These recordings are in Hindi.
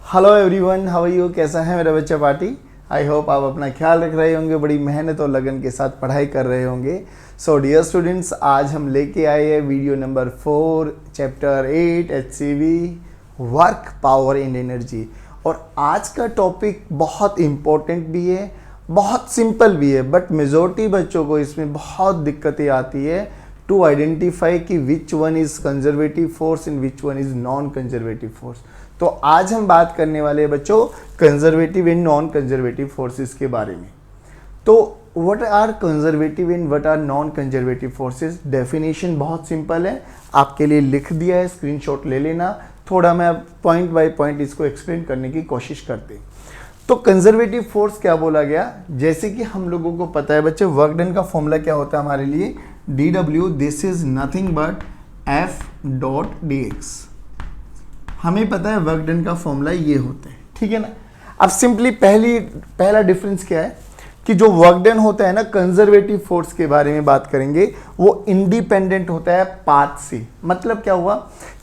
Hello everyone, how are you? कैसा है मेरा बच्चा पार्टी? आई होप आप अपना ख्याल रख रहे होंगे, बड़ी मेहनत और लगन के साथ पढ़ाई कर रहे होंगे। सो डियर स्टूडेंट्स, आज हम लेके आए हैं video number 4 chapter 8 HCV work power and energy. और आज का टॉपिक बहुत इम्पोर्टेंट भी है, बहुत सिंपल भी है, बट मेजॉरिटी बच्चों को इसमें बहुत दिक्कतें आती है टू आइडेंटिफाई कि which one is conservative force and which one is non conservative force. तो आज हम बात करने वाले हैं बच्चों conservative and non conservative forces के बारे में। तो what are conservative and what are non conservative forces? Definition बहुत सिंपल है, आपके लिए लिख दिया है, स्क्रीनशॉट ले लेना। थोड़ा मैं पॉइंट बाय पॉइंट इसको एक्सप्लेन करने की कोशिश करते हैं। तो कंजर्वेटिव फोर्स क्या बोला गया? जैसे कि हम लोगों को पता है बच्चे, वर्क डन का फॉर्मूला क्या होता है हमारे लिए? DW, this is nothing but F.dx। हमें पता है वर्क डन का फॉर्मूला ये होता है, ठीक है ना। अब सिंपली पहला डिफरेंस क्या है कि जो वर्क डन होता है ना, कंजर्वेटिव फोर्स के बारे में बात करेंगे, वो इंडिपेंडेंट होता है पाथ से। मतलब क्या हुआ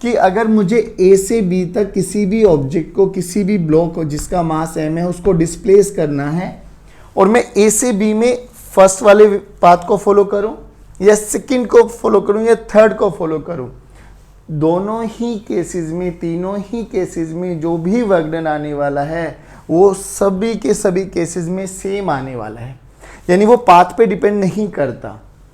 कि अगर मुझे A से B तक किसी भी ऑब्जेक्ट को, किसी भी ब्लॉक को जिसका मास m है, उसको डिस्प्लेस करना है, और मैं A से B में फर्स्ट वाले पाथ को फॉलो करूं या सेकंड को फॉलो करूं या थर्ड को फॉलो करूं, दोनों ही केसेस में, तीनों ही केसेस में जो भी वर्क डन आने वाला है वो सभी के सभी केसेस में सेम आने वाला है। यानी वो पाथ पे डिपेंड नहीं करता,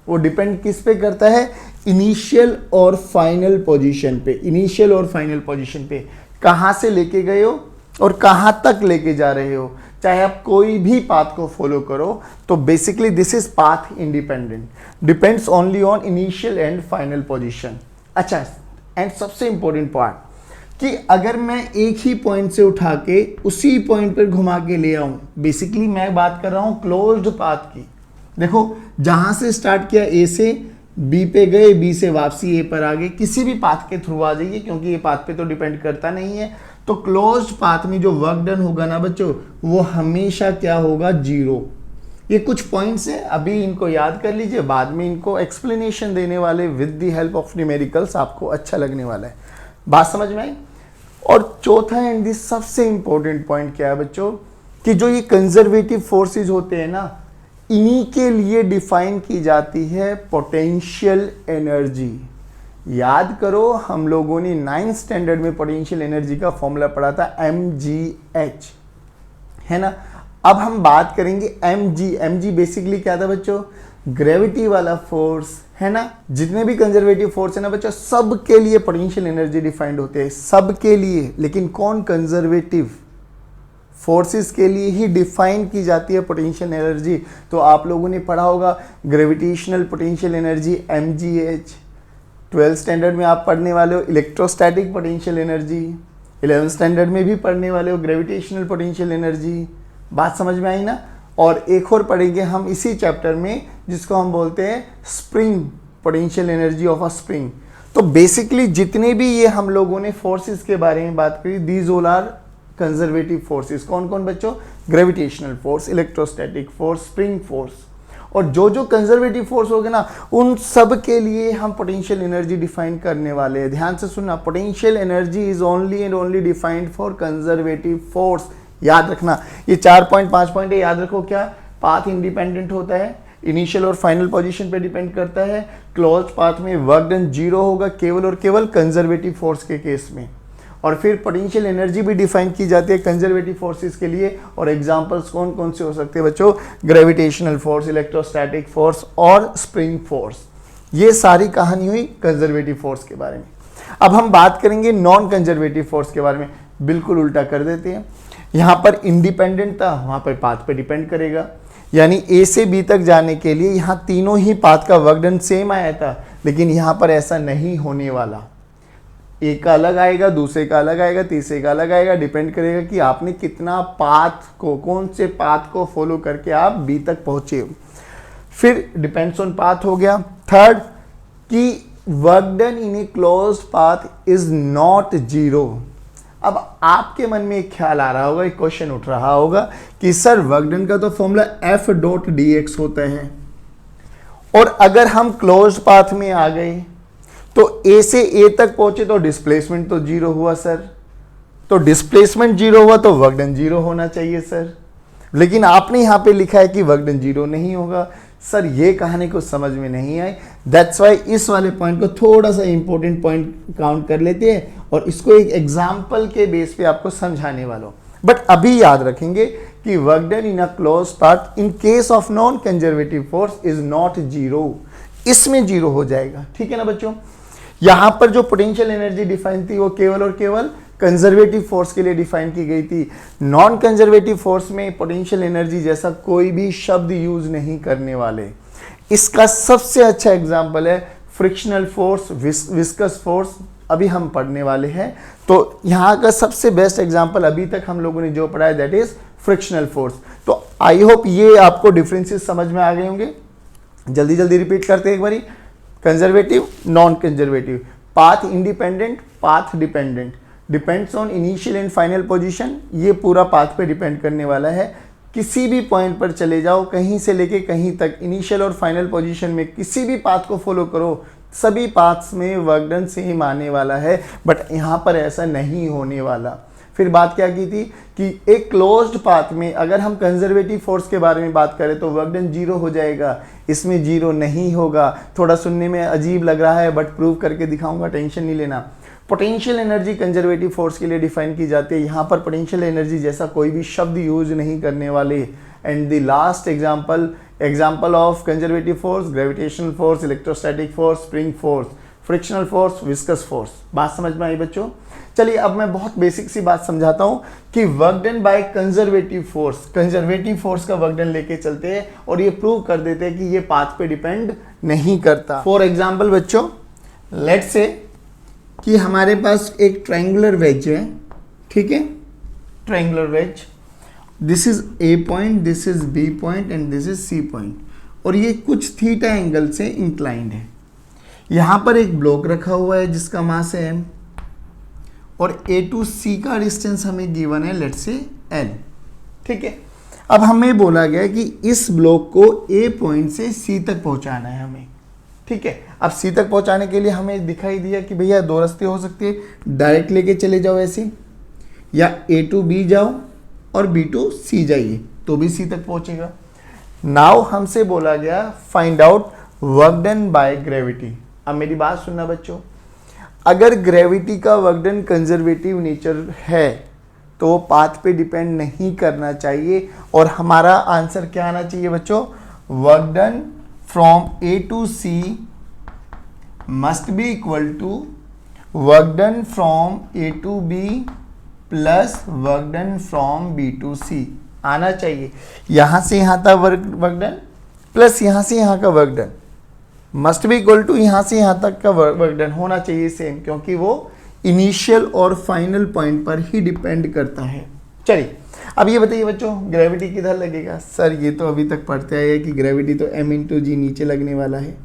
वो डिपेंड किस पे करता है? इनिशियल और फाइनल पोजीशन पे। इनिशियल और फाइनल पोजीशन पे कहाँ से लेके गए हो और कहाँ तक लेके जा रहे हो, चाहे आप कोई भी पाथ को फॉलो करो, तो basically this is path independent, depends only on initial and final position. अच्छा, एंड सबसे इंपॉर्टेंट पार्ट कि अगर मैं एक ही पॉइंट से उठा के उसी पॉइंट पर घुमा के ले आऊं, बेसिकली मैं बात कर रहा हूं क्लोज्ड पाथ की। देखो, जहां से स्टार्ट किया A से B पे गए, B से वापसी A पर आ गए, किसी भी पाथ के थ्रू आ जाइए, क्योंकि ये पाथ पे तो डिपेंड करता नहीं है। तो क्लोज्ड पाथ में जो वर्क डन होगा ना बच्चों, वो हमेशा क्या होगा? 0। ये कुछ पॉइंट्स हैं, अभी इनको याद कर लीजिए, बाद में इनको एक्सप्लेनेशन देने वाले with the help of numericals आपको अच्छा लगने वाला है। बात समझ में आई? और चौथा एंड दिस सबसे इंपॉर्टेंट पॉइंट क्या है बच्चों, कि जो ये कंजर्वेटिव फोर्सेस होते हैं ना, इन्हीं के लिए डिफाइन की जाती है पोटेंशियल एनर्जी। याद करो, हम लोगों ने 9th स्टैंडर्ड में पोटेंशियल एनर्जी का फॉर्मूला पढ़ा था, mgh, है ना। अब हम बात करेंगे mg बेसिकली क्या था बच्चों? ग्रेविटी वाला फोर्स, है ना। जितने भी कंजर्वेटिव फोर्स है ना बच्चों, सब के लिए पोटेंशियल एनर्जी डिफाइंड होते हैं, सब के लिए। लेकिन कौन? कंजर्वेटिव फोर्सेस के लिए ही डिफाइन की जाती है पोटेंशियल एनर्जी। तो आप लोगों ने पढ़ा होगा gravitational potential energy mgh। 12th standard में आप पढ़ने वाले हो electrostatic potential energy, 11th standard में भी पढ़ने वाले हो ग्रेविटेशनल पोटेंशियल एनर्जी। बात समझ में आई ना। और एक और पढ़ेंगे हम इसी चैप्टर में, जिसको हम बोलते हैं spring, potential energy of a spring. तो बेसिकली जितने भी ये हम लोगों ने फोर्सेस के बारे में बात करी, these all are conservative forces. कौन कौन बच्चों? Gravitational force, electrostatic force, spring force. और जो जो कंजर्वेटिव फोर्स होगा ना, उन सब के लिए हम पोटेंशियल एनर्जी डिफाइन करने वाले हैं। ध्यान से सुनना, potential energy is only and only defined for conservative force. याद रखना, ये 4 पॉइंट 5 पॉइंट है, याद रखो। क्या? पाथ इंडिपेंडेंट होता है, इनिशियल और फाइनल पोजीशन पे डिपेंड करता है, क्लोज पाथ में वर्क डन 0 होगा केवल और केवल कंजर्वेटिव फोर्स के केस में। और फिर पोटेंशियल एनर्जी भी डिफाइन की जाती है कंजर्वेटिव फोर्सेस के लिए। और एग्जांपल्स कौन कौन से हो सकते हैं बच्चों? ग्रेविटेशनल फोर्स, इलेक्ट्रोस्टैटिक फोर्स और स्प्रिंग फोर्स। ये सारी कहानी हुई कंजर्वेटिव फोर्स के बारे में। अब हम बात करेंगे नॉन कंजर्वेटिव फोर्स के बारे में। बिल्कुल उल्टा कर देते हैं, यहाँ पर इंडिपेंडेंट था, वहाँ पर पाथ पे डिपेंड करेगा। यानी A से B तक जाने के लिए यहाँ तीनों ही पाथ का वर्क डन सेम आया था, लेकिन यहाँ पर ऐसा नहीं होने वाला। एक का अलग आएगा, दूसरे का अलग आएगा, तीसरे का अलग आएगा। डिपेंड करेगा कि आपने कितना पाथ को, कौन से पाथ को फॉलो करके आप B तक पहुँचे हो। फिर डिपेंड्स ऑन पाथ हो गया। थर्ड, कि work done in a closed path is not 0। अब आपके मन में एक ख्याल आ रहा होगा, एक क्वेश्चन उठ रहा होगा कि सर वर्क डन का तो फॉर्मूला F.dx होता है, और अगर हम क्लोज्ड पाथ में आ गए तो A से A तक पहुंचे तो डिस्प्लेसमेंट तो 0 हुआ सर। तो डिस्प्लेसमेंट जीरो हुआ तो वर्क डन जीरो होना चाहिए सर, लेकिन आपने यहाँ पे लिखा है कि वर्क डन जीरो नहीं होगा। सर ये कहानी को समझ में नहीं आई, दैट्स वाई इस वाले पॉइंट को थोड़ा सा इंपॉर्टेंट पॉइंट काउंट कर लेते हैं और इसको एक एग्जाम्पल के बेस पे आपको समझाने वाला हूँ। बट अभी याद रखेंगे कि work done in a close path in case of non conservative force is not zero, इसमें जीरो हो जाएगा। ठीक है ना बच्चों, यहां पर जो पोटेंशियल एनर्जी डिफाइन थी वो केवल और केवल कंजर्वेटिव फोर्स के लिए डिफाइन की गई थी। नॉन कंजर्वेटिव फोर्स में पोटेंशियल एनर्जी जैसा कोई भी शब्द यूज नहीं करने वाले। इसका सबसे अच्छा एग्जांपल है फ्रिक्शनल फोर्स, विस्कस फोर्स, अभी हम पढ़ने वाले हैं। तो यहाँ का सबसे बेस्ट एग्जांपल अभी तक हम लोगों ने जो पढ़ा है दैट इज फ्रिक्शनल फोर्स। तो आई होप ये आपको डिफरेंसेस समझ में आ गए होंगे। जल्दी जल्दी रिपीट करते हैं एक बारी। Conservative, non conservative, path independent, path dependent, depends on initial and final position, ये पूरा पाथ पे डिपेंड करने वाला है। किसी भी पॉइंट पर चले जाओ, कहीं से लेके कहीं तक, इनिशियल और फाइनल पोजीशन में किसी भी पाथ को फॉलो करो, सभी पाथ्स में वर्क डन सेम आने वाला है। बट यहाँ पर ऐसा नहीं होने वाला। फिर बात क्या की थी कि एक क्लोज्ड पाथ में अगर हम कंजर्वेटिव फोर्स के बारे में बात करें तो वर्क डन जीरो हो जाएगा, इसमें जीरो नहीं होगा। थोड़ा सुनने में अजीब लग रहा है बट प्रूव करके दिखाऊंगा, टेंशन नहीं लेना। पोटेंशियल एनर्जी कंजर्वेटिव फोर्स के लिए डिफाइन की जाती है, यहाँ पर पोटेंशियल एनर्जी जैसा कोई भी शब्द यूज नहीं करने वाले। And the last example of conservative force, gravitational force, electrostatic force, spring force, frictional force, viscous force. बात समझ में आई बच्चों? चलिए अब मैं बहुत बेसिक सी बात समझाता हूं कि work done by conservative force, conservative force का वर्क डन लेके चलते हैं और ये प्रूव कर देते हैं कि ये पाथ पे डिपेंड नहीं करता। फॉर एग्जांपल बच्चों, लेट्स से कि हमारे पास एक ट्रायंगुलर वेज है, ठीक है, triangular wedge, this is A point, this is B point and this is C point, और ये कुछ थीटा एंगल से इंक्लाइंड है। यहां पर एक ब्लॉक रखा हुआ है जिसका मास है m और A टू C का डिस्टेंस हमें गिवन है लेट्स से L, ठीक है। अब हमें बोला गया कि इस ब्लॉक को A पॉइंट से C तक पहुंचाना है हमें, ठीक है। अब C तक पहुंचाने के लिए हमें दिखाई दिया कि भैया दो रास्ते हो सकते हैं, डायरेक्ट लेके चले जाओ ऐसे, या A टू B जाओ और B टू C जाइए तो भी C तक पहुंचेगा। नाउ हमसे बोला गया find out work done by gravity. अब मेरी बात सुनना बच्चों, अगर ग्रेविटी का वर्क डन कंजर्वेटिव नेचर है तो वो पाथ पे डिपेंड नहीं करना चाहिए और हमारा आंसर क्या आना चाहिए बच्चों? Work done from A to C must be equal to work done from A to B plus work done from B to C आना चाहिए। यहां से यहां तक वर्क डन प्लस यहां से यहां का work done must be equal to यहां से यहां तक का वर्क डन होना चाहिए सेम, क्योंकि वो इनिशियल और फाइनल पॉइंट पर ही डिपेंड करता है। चलिए अब ये बताइए बच्चों, ग्रेविटी किधर लगेगा? सर ये तो अभी तक पढ़ते आए कि ग्रेविटी तो m इंटू जी नीचे लगने वाला है,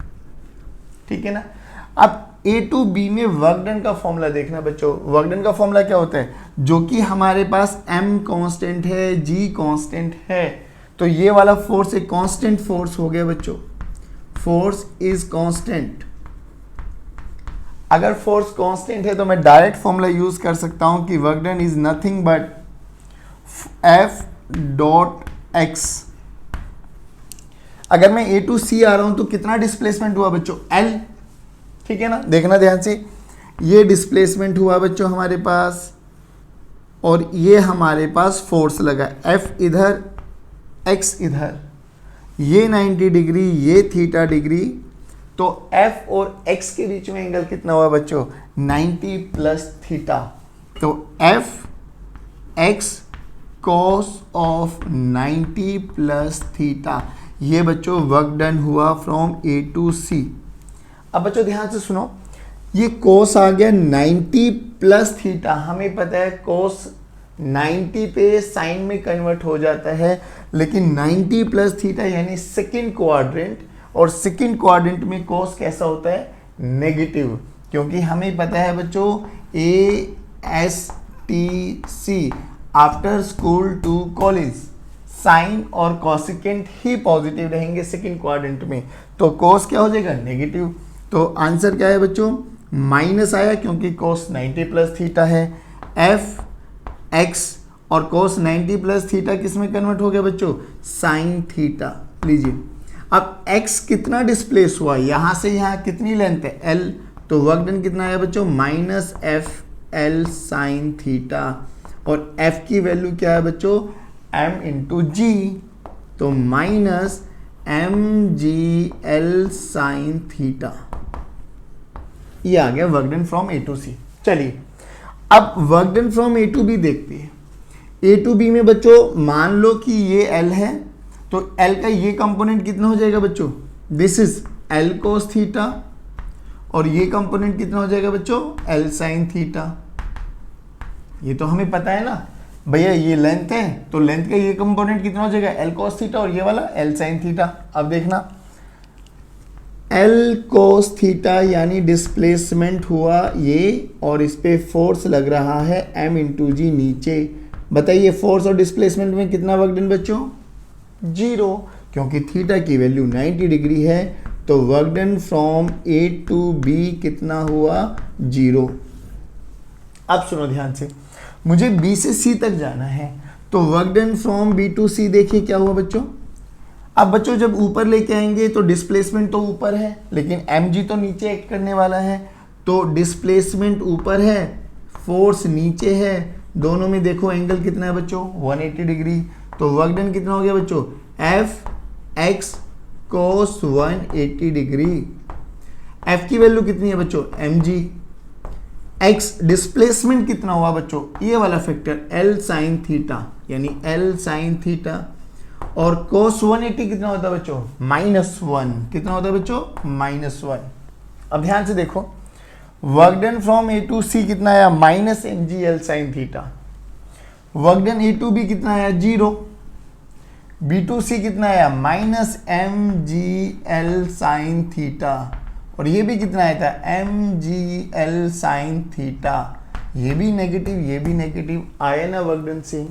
ठीक है ना। अब A टू B में वर्क डन का फॉर्मूला देखना बच्चों। वर्क डन का फॉर्मूला क्या होता है? जो कि हमारे पास m कांस्टेंट है, g कांस्टेंट है, तो ये वाला फोर्स एक कांस्टेंट फोर्स हो गया बच्चों। Force is constant. अगर फोर्स कांस्टेंट है तो मैं डायरेक्ट फॉर्मूला यूज कर सकता हूं कि work done is nothing but F dot x। अगर मैं A टू C आ रहा हूं तो कितना डिस्प्लेसमेंट हुआ बच्चों? L, ठीक है ना। देखना ध्यान से, ये डिस्प्लेसमेंट हुआ बच्चों हमारे पास और ये हमारे पास फोर्स लगा, F इधर x इधर, ये 90 डिग्री, ये थीटा डिग्री, तो F और x के बीच में एंगल कितना हुआ बच्चों? 90 प्लस थीटा। तो F x cos of 90 plus theta, ये बच्चों वर्क डन हुआ फ्रॉम A टू C। अब बच्चों ध्यान से सुनो, ये cos आ गया 90 प्लस थीटा, हमें पता है cos 90 पे साइन में कन्वर्ट हो जाता है, लेकिन 90 प्लस थीटा यानी सेकंड क्वाड्रेंट, और सेकंड क्वाड्रेंट में cos कैसा होता है? नेगेटिव, क्योंकि हमें पता है बच्चों ASTC after school to college, sine और कॉसिकेंट ही पॉजिटिव रहेंगे सेकंड क्वाड्रेंट में, तो cos क्या हो जाएगा? नेगेटिव। तो आंसर क्या है बच्चों? माइनस आया क्योंकि cos 90 प्लस थीटा है। F x और cos 90 प्लस थीटा किस में कन्वर्ट हो गया बच्चों, साइन थीटा। लीजिए अब x कितना डिस्प्लेस हुआ, यहां से यहां कितनी लेंथ है l, तो वर्क डन कितना आया बच्चों, minus F L sine theta, और f की वैल्यू क्या है बच्चों, m इंटू जी, तो minus M G L sine theta. ये आ गया work done from A to C. चलिए अब work done from A to B देखते हैं। ए टू बी में बच्चों मान लो कि ये एल है, तो एल का ये कंपोनेंट कितना हो जाएगा बच्चों, this is L cos theta, और ये कंपोनेंट कितना हो जाएगा बच्चों, एल साइन थीटा। ये तो हमें पता है ना भैया, ये लेंथ है तो लेंथ का ये कंपोनेंट कितना हो जाएगा, एल कोस थीटा, और ये वाला एल साइन थीटा। अब देखना एल कोस थीटा यानी डिस्प्लेसमेंट हुआ ये, और इस पे फोर्स लग रहा है एम इंटू जी नीचे। बताइए फोर्स और डिस्प्लेसमेंट में कितना वर्क डन बच्चों, 0, क्योंकि थीटा की वैल्यू 90 डिग्री है, तो work done from A to B कितना हुआ, 0। अब सुनो ध्यान से, मुझे बी से सी तक जाना है, तो work done from B to C देखिए क्या हुआ बच्चों। अब बच्चों जब ऊपर लेके आएंगे तो डिस्प्लेसमेंट तो ऊपर है, लेकिन एम जी तो नीचे एक्ट करने वाला है, तो डिस्प्लेसमेंट ऊपर है, फोर्स नीचे है, दोनों में देखो एंगल कितना है बच्चों, 180 डिग्री। तो वर्क डन कितना हो गया बच्चों, एफ एक्स कोस 180 डिग्री। एफ की वैल्यू कितनी है बच्चों, एम जी। एक्स डिस्प्लेसमेंट कितना हुआ बच्चों, ये वाला फैक्टर एल साइन थीटा, यानी एल साइन थीटा, और कोस 180 कितना होता है बच्चों, -1। कितना होता है बच्चों, -1। अब ध्यान से देखो, work done from A to C कितना आया, minus M G L sine theta. Work done A to B कितना आया, 0। बी टू सी कितना आया, minus M G L sine theta, और ये भी कितना आया था, M G L sine theta. ये भी नेगेटिव, ये भी नेगेटिव आया ना वर्क डन से।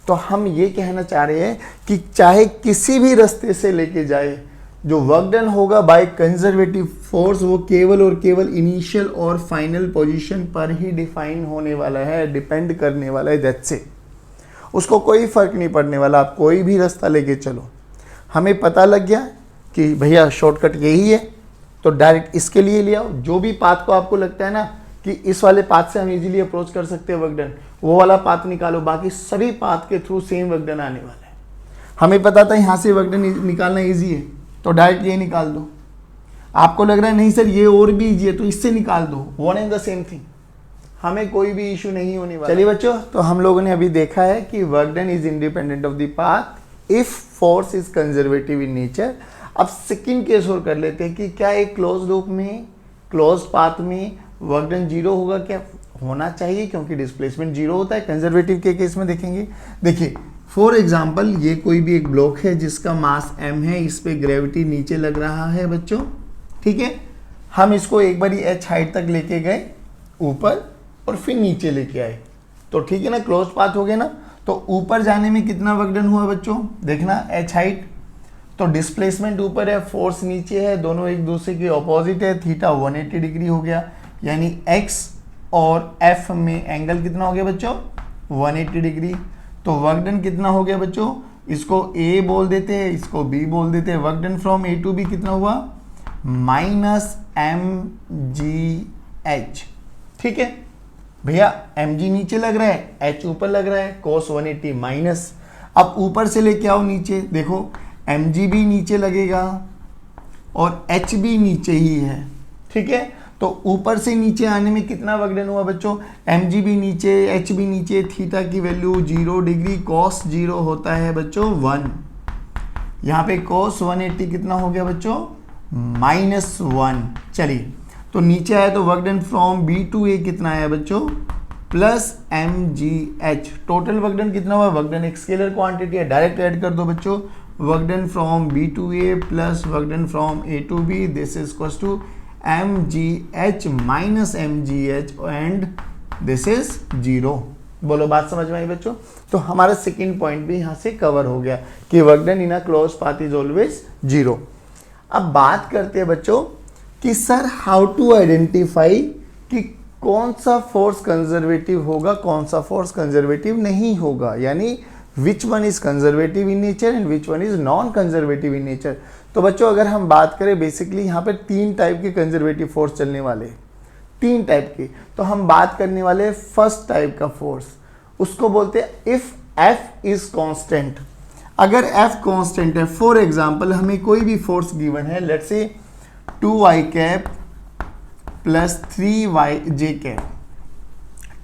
तो हम ये कहना चाह रहे हैं कि चाहे किसी भी रास्ते से लेके जाए, जो वर्क डन होगा बाय कंजर्वेटिव फोर्स, वो केवल और केवल इनिशियल और फाइनल पोजीशन पर ही डिफाइन होने वाला है, डिपेंड करने वाला है, दैट्स इट। उसको कोई फर्क नहीं पड़ने वाला, आप कोई भी रास्ता लेके चलो। हमें पता लग गया कि भैया शॉर्टकट यही है, तो डायरेक्ट इसके लिए ले आओ। जो भी पाथ को आपको लगता है ना कि इस वाले पाथ से हम इजीली अप्रोच कर सकते हैं वर्क डन, वो वाला पाथ निकालो, बाकी सभी पाथ के थ्रू सेम वर्क डन आने वाला है। हमें पता था यहाँ से वर्क डन निकालना ईजी है, तो डायरेक्ट ये निकाल दो। आपको लग रहा है नहीं सर ये और भी ईजी है, तो इससे निकाल दो, one and the same thing, हमें कोई भी इशू नहीं होने वाला। चलिए बच्चों, तो हम लोगों ने अभी देखा है कि work done is independent of the path if force is conservative in nature. अब सेकंड केस और कर लेते हैं कि क्या एक क्लोज लूप में, क्लोज पाथ में वर्क डन 0 होगा, क्या होना चाहिए, क्योंकि डिस्प्लेसमेंट 0 होता है। कंजर्वेटिव के केस में देखेंगे, देखिए फॉर एग्जांपल ये कोई भी एक ब्लॉक है जिसका मास m है, इस पे ग्रेविटी नीचे लग रहा है बच्चों, ठीक है। हम इसको एक बार h हाइट तक लेके गए ऊपर और फिर नीचे लेके आए, तो ठीक है ना, क्लोज पाथ हो गया ना। तो ऊपर जाने में कितना वर्क डन हुआ बच्चों, देखना h हाइट, तो डिस्प्लेसमेंट ऊपर है, फोर्स नीचे है, दोनों एक दूसरे के ऑपोजिट है, थीटा 180 डिग्री हो गया, यानी x और f में एंगल कितना हो गया बच्चों, 180 डिग्री। तो वर्क डन कितना हो गया बच्चों, इसको a बोल देते हैं, इसको b बोल देते हैं। Work done from a to b कितना हुआ, -mgh, ठीक है भैया। mg नीचे लग रहा है, h ऊपर लग रहा है, cos 180 माइनस। अब ऊपर से लेके आओ नीचे, देखो mg भी नीचे लगेगा और h भी नीचे ही है, ठीक है। तो ऊपर से नीचे आने में कितना वर्क डन हुआ बच्चों, mg भी नीचे, h भी नीचे, थीटा की वैल्यू 0 डिग्री, cos 0 होता है बच्चों 1। यहाँ पे cos 180 कितना हो गया बच्चों, -1। चलिए तो नीचे आया तो work done from b to a कितना आया बच्चों, +mgh। टोटल वर्क डन कितना हुआ, वर्क डन एक स्केलर क्वांटिटी है, डायरेक्ट ऐड कर दो बच्चों, work done from b to a plus work done from a to b, this is equals to mgh minus mgh and this is 0। बोलो बात समझ में आई बच्चों। तो हमारा सेकंड पॉइंट भी यहाँ से कवर हो गया कि work done in a close path is always 0। अब बात करते हैं बच्चों कि सर हाउ टू आइडेंटिफाई कि कौन सा फोर्स कंजर्वेटिव होगा, कौन सा फोर्स कंजर्वेटिव नहीं होगा, यानी विच one is conservative in nature and which one is non conservative in nature. तो बच्चों अगर हम बात करें बेसिकली यहाँ पे 3 टाइप के कंजर्वेटिव फोर्स चलने वाले हैं, 3 टाइप के। तो हम बात करने वाले फर्स्ट टाइप का फोर्स, उसको बोलते हैं इफ F इज कांस्टेंट। अगर F कांस्टेंट है, फॉर एग्जांपल हमें कोई भी फोर्स गिवन है, let's say 2i cap plus 3j cap,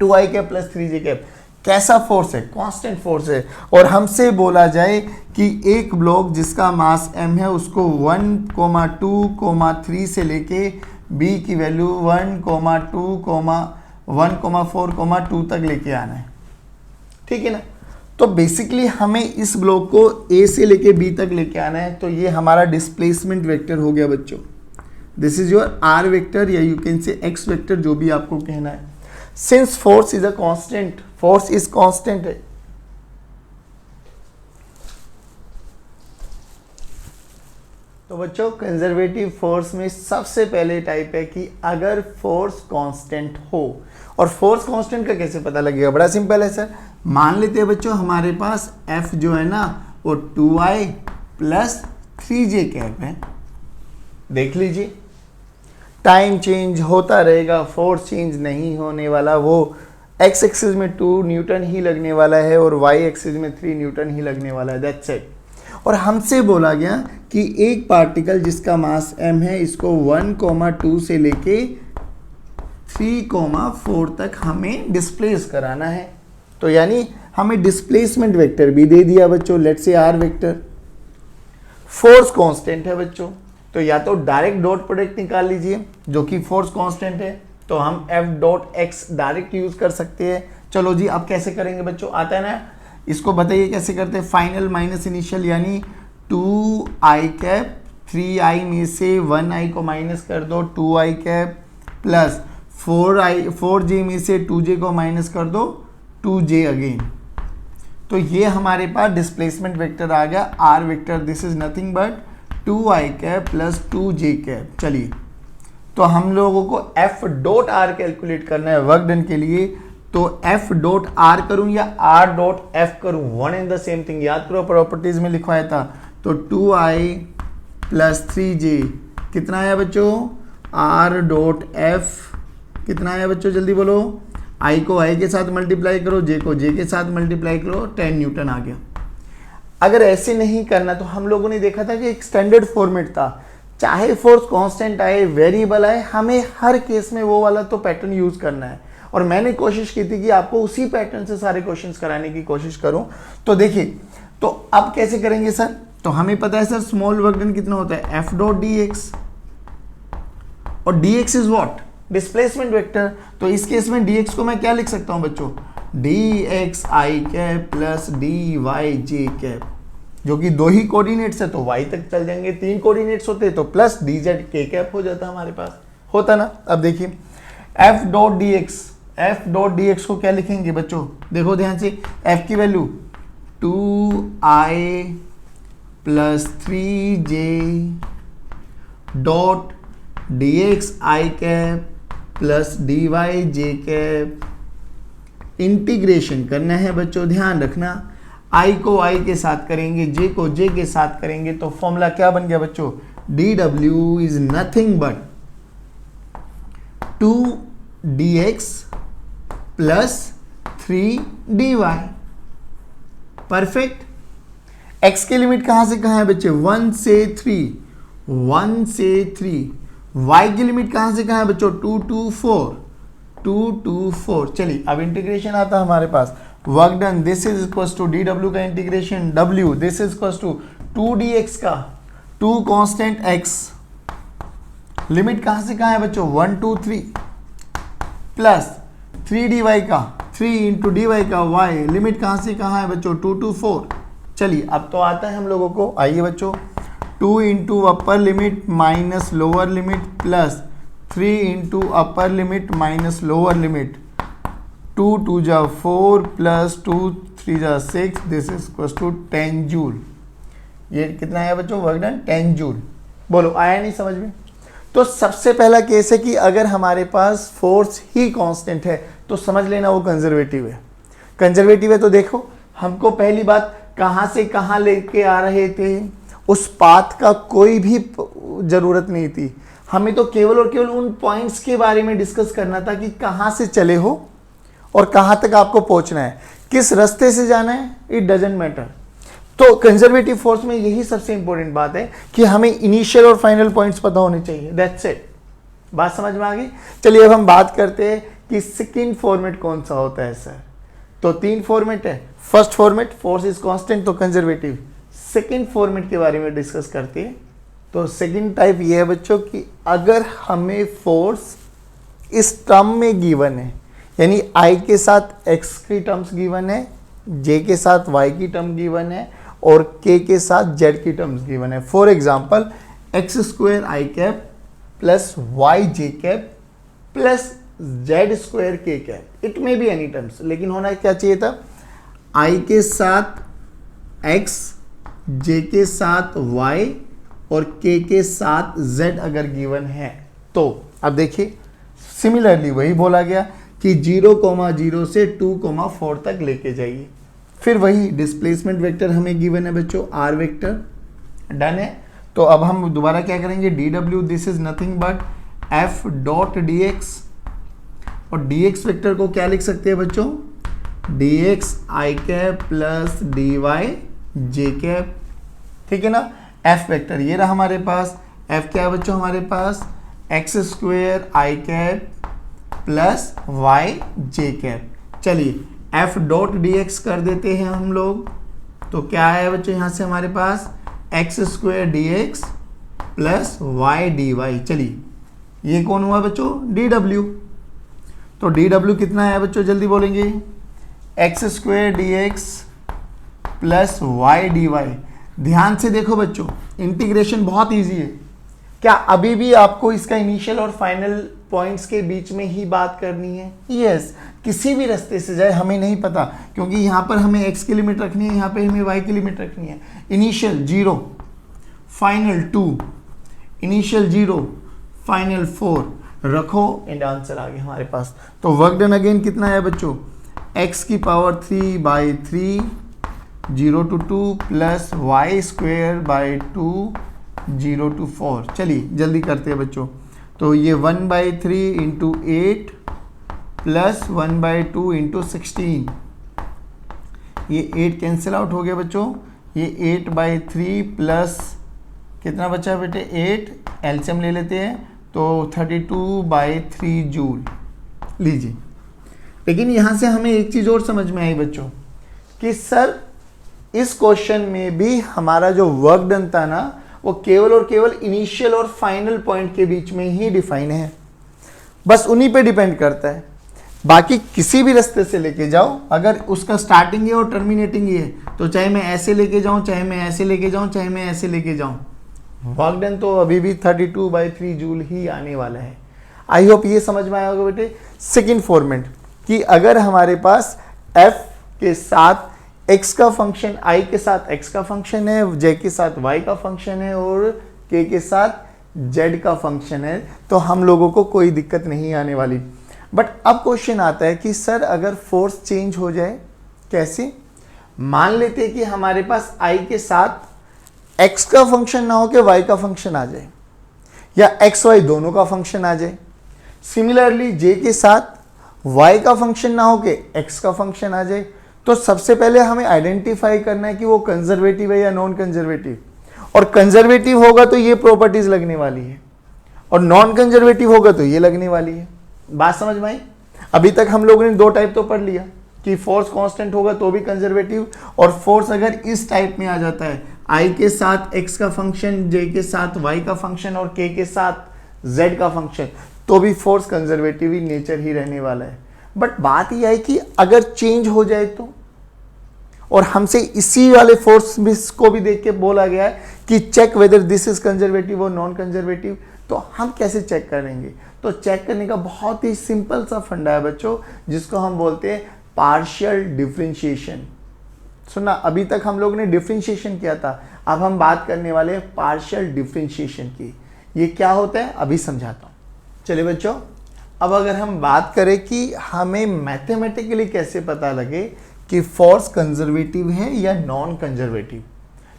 2i cap plus 3j cap कैसा फोर्स है, कांस्टेंट फोर्स है। और हमसे बोला जाए कि एक ब्लॉक जिसका मास m है उसको 1, 2, 3 से लेके b की वैल्यू 1, 2, 1, 4, 2 तक लेके आना है, ठीक है ना। तो बेसिकली हमें इस ब्लॉक को a से लेके b तक लेके आना है, तो ये हमारा डिस्प्लेसमेंट वेक्टर हो गया बच्चों। This is your r vector या you can say x vector, जो भी आपको कहना है। Since force is a constant, force is constant है, तो बच्चों कंजर्वेटिव फोर्स में सबसे पहले टाइप है कि अगर फोर्स कांस्टेंट हो। और फोर्स कांस्टेंट का कैसे पता लगेगा, बड़ा सिंपल है सर। मान लेते हैं बच्चों हमारे पास F जो है ना वो 2i प्लस 3j कैप है, देख लीजिए टाइम चेंज होता रहेगा, फोर्स चेंज नहीं होने वाला, वो x एक्सिस में 2 न्यूटन ही लगने वाला है और y एक्सिस में 3 न्यूटन ही लगने वाला है, दैट्स इट। और हमसे बोला गया कि एक पार्टिकल जिसका मास m है इसको 1, 2 से लेके 3, 4 तक हमें डिस्प्लेस कराना है। तो यानी हमें डिस्प्लेसमेंट वेक्टर भी दे दिया बच्चों, let's say r vector. Force constant है बच्चों, तो या तो डायरेक्ट डॉट प्रोडक्ट निकाल लीजिए जो कि फोर्स कांस्टेंट है, तो हम F dot x direct use कर सकते हैं। चलो जी अब कैसे करेंगे बच्चों, आता है ना, इसको बताइए कैसे करते हैं। फाइनल माइनस इनिशियल, यानी 2i कैप 3i में से 1i को माइनस कर दो, 2i कैप प्लस 4j में से 2j को माइनस कर दो, 2j अगेन। तो ये हमारे पास डिस्प्लेसमेंट वेक्टर आ गया r vector. This is nothing but 2i cap plus 2j cap. चलिए तो हम लोगों को F डॉट R कैलकुलेट करना है वर्क डन के लिए, तो F डॉट R करूं या R डॉट F करूं, one and the same thing. याद करो प्रॉपर्टीज में लिखवाया था, तो 2i प्लस 3j कितना आया बच्चों, R डॉट F कितना आया बच्चों, जल्दी बोलो। i को i के साथ मल्टीप्लाई करो, j को j के साथ मल्टीप्लाई करो, 10 न्यूटन आ गया। अगर ऐसे नहीं करना तो हम लोगों ने देखा था कि एक स्टैंडर्ड फॉर्मेट था, चाहे फोर्स कांस्टेंट आए वेरिएबल आए, हमें हर केस में वो वाला तो पैटर्न यूज करना है। और मैंने कोशिश की थी कि आपको उसी पैटर्न से सारे क्वेश्चंस कराने की कोशिश करूं। तो देखिए, तो अब कैसे करेंगे सर, तो हमें पता है सर स्मॉल वर्क डन कितना होता है, F डॉट dx, और dx is what, displacement vector. तो इस केस में dx को मैं क्या लिख सकता हूं बच्चों, dx i cap plus dy j cap, जो कि 2 ही कोऑर्डिनेट्स है तो y तक चल जाएंगे, 3 कोऑर्डिनेट्स होते तो प्लस dz k कैप हो जाता हमारे पास, होता ना। अब देखिए F डॉट dx को क्या लिखेंगे बच्चों, देखो ध्यान से, F की value 2i plus 3j dot dx i cap plus dy j cap. Integration करना है बच्चों, ध्यान रखना, i को i के साथ करेंगे, j को j के साथ करेंगे, तो फॉर्मूला क्या बन गया बच्चों, dw is nothing but 2dx plus 3dy। Perfect. x की लिमिट कहां से कहां है बच्चे, 1 से 3, 1 से 3। y की लिमिट कहां से कहां है बच्चों, 2 to 4, 2 to 4। चलिए अब इंटीग्रेशन आता है हमारे पास, work done this is equal to dw का integration w, this is equal to 2dx का 2 कांस्टेंट x, लिमिट कहां से कहां है बच्चों, 1 to 3 प्लस 3dy का 3 इंटू dy का y, लिमिट कहां से कहां है बच्चों, 2 to 4। चलिए अब तो आता है हम लोगों को, आइए बच्चों, 2 into upper limit minus lower limit plus 3 into upper limit minus lower limit, 2 2 जा 4 प्लस 2 3 जा 6, this is equal to 10 joule. ये कितना है बच्चों वर्क डन, 10 जूल। बोलो आया नहीं समझ में। तो सबसे पहला केस है कि अगर हमारे पास फोर्स ही कांस्टेंट है तो समझ लेना वो कंजर्वेटिव है। कंजर्वेटिव है तो देखो हमको पहली बात कहां से कहां लेके आ रहे थे, उस पाथ का कोई भी जरूरत नहीं थी, हमें तो केवल और केवल उन पॉइंट्स के बारे में डिस्कस करना था कि कहां से चले हो और कहां तक आपको पहुंचना है, किस रास्ते से जाना है, इट डजंट मैटर। तो कंजर्वेटिव फोर्स में यही सबसे इंपॉर्टेंट बात है कि हमें इनिशियल और फाइनल पॉइंट्स पता होने चाहिए, दैट्स इट। बात समझ में आ गई। चलिए अब हम बात करते हैं कि सेकंड फॉर्मेट कौन सा होता है सर। तो 3 फॉर्मेट है। First format force is constant, तो कंजर्वेटिव। सेकंड फॉर्मेट के बारे में डिस्कस करते हैं। तो सेकंड टाइप ये है बच्चों कि अगर हमें फोर्स इस टर्म में गिवन है, यानी I के साथ x की टर्म्स गिवन है, J के साथ y की टर्म गिवन है और K के साथ Z की टर्म्स गिवन है। For example x square I cap plus Y J cap plus Z square K cap, it may be any terms, लेकिन होना क्या चाहिए था I के साथ x, J के साथ y और K के साथ Z अगर गिवन है तो अब देखिए सिमिलरली वही बोला गया कि 0,0 से 2,4 तक लेके जाइए। फिर वही डिस्प्लेसमेंट वेक्टर हमें गिवन है बच्चों r वेक्टर, डन है। तो अब हम दोबारा क्या करेंगे, dw this is nothing but f dot dx, और dx वेक्टर को क्या लिख सकते हैं बच्चों, dx i cap plus dy j cap, ठीक है ना। f वेक्टर ये रहा हमारे पास, f क्या है बच्चों हमारे पास x square i cap plus Y J cap. चलिए f डॉट dx कर देते हैं हम लोग, तो क्या है बच्चों यहाँ से हमारे पास x square dx plus y D y. चलिए ये कौन हुआ बच्चों, dw। तो dw कितना है बच्चों, जल्दी बोलेंगे, x square dx plus y D y. ध्यान से देखो बच्चों, इंटीग्रेशन बहुत इजी है। क्या अभी भी आपको इसका इनिशियल और फाइनल पॉइंट्स के बीच में ही बात करनी है? यस, किसी भी रास्ते से जाए हमें नहीं पता, क्योंकि यहाँ पर हमें x की लिमिट रखनी है, यहाँ पे हमें y की लिमिट रखनी है। इनिशियल 0, फाइनल 2, इनिशियल 0, फाइनल 4 रखो एंड आंसर आ गया हमारे पास। तो वर्क डन अगेन कितना है बच्चों, x की power 3/3 0 to 2 plus y square by 2 0 to 4। चलिए जल्दी करते हैं बच्चों। तो ये 1/3 इंटू 8 प्लस 1/2 इंटू 16, ये 8 कैंसिल आउट हो गया बच्चों। ये 8/3 प्लस कितना बचा बेटे 8, एलसीएम ले लेते हैं तो 32/3 जूल लीजिए। लेकिन यहाँ से हमें एक चीज़ और समझ में आई बच्चों कि सर इस क्वेश्चन में भी हमारा जो वर्क डन था ना वो केवल और केवल इनिशियल और फाइनल पॉइंट के बीच में ही डिफाइन है, बस उन्हीं पे डिपेंड करता है। बाकी किसी भी रास्ते से लेके जाओ, अगर उसका स्टार्टिंग है और टर्मिनेटिंग है, तो चाहे मैं ऐसे लेके जाऊं, चाहे मैं ऐसे लेके जाऊं, चाहे मैं ऐसे लेके जाऊं, वर्क डन तो अभी भी 32/3 जूल ही आने वाला है। आई होप ये समझ में आया होगा बेटे। सेकेंड फॉर्मेट कि अगर हमारे पास f के साथ x का फंक्शन, i के साथ x का फंक्शन है, j के साथ y का फंक्शन है और k के साथ z का फंक्शन है, तो हम लोगों को कोई दिक्कत नहीं आने वाली। बट अब क्वेश्चन आता है कि सर अगर फोर्स चेंज हो जाए कैसे। मान लेते हैं कि हमारे पास i के साथ x का फंक्शन ना हो के y का फंक्शन आ जाए, या x y दोनों का फंक्शन आ जाए। सिमिलरली j के साथ y का फंक्शन ना हो के x का फंक्शन आ जाए। तो सबसे पहले हमें आइडेंटिफाई करना है कि वो कंजर्वेटिव है या नॉन कंजर्वेटिव, और कंजर्वेटिव होगा तो ये प्रॉपर्टीज लगने वाली है और नॉन कंजर्वेटिव होगा तो ये लगने वाली है। बात समझ में आई। अभी तक हम लोगों ने 2 टाइप तो पढ़ लिया कि फोर्स कांस्टेंट होगा तो भी कंजर्वेटिव, और फोर्स अगर इस टाइप में आ जाता है i के साथ x का फंक्शन, j के साथ y का फंक्शन और k के साथ z का फंक्शन, तो भी फोर्स कंजर्वेटिव ही नेचर ही रहने वाला है। बट बात यह है कि अगर चेंज हो जाए तो, और हमसे इसी वाले फोर्स को भी देख के बोला गया है कि check whether this is conservative और नॉन कंजर्वेटिव, तो हम कैसे चेक करेंगे। तो चेक करने का बहुत ही सिंपल सा फंडा है बच्चों, जिसको हम बोलते हैं पार्शियल डिफरेंशिएशन। सुना, अभी तक हम लोग ने डिफरेंशिएशन किया था, अब हम बात करने वाले हैं पार्शियल डिफरेंशिएशन की। ये क्या होता है अभी समझाता हूँ। चलिए बच्चों, अब अगर हम बात करें कि हमें मैथमेटिकली कैसे पता लगे कि फोर्स कंजर्वेटिव है या नॉन कंजर्वेटिव,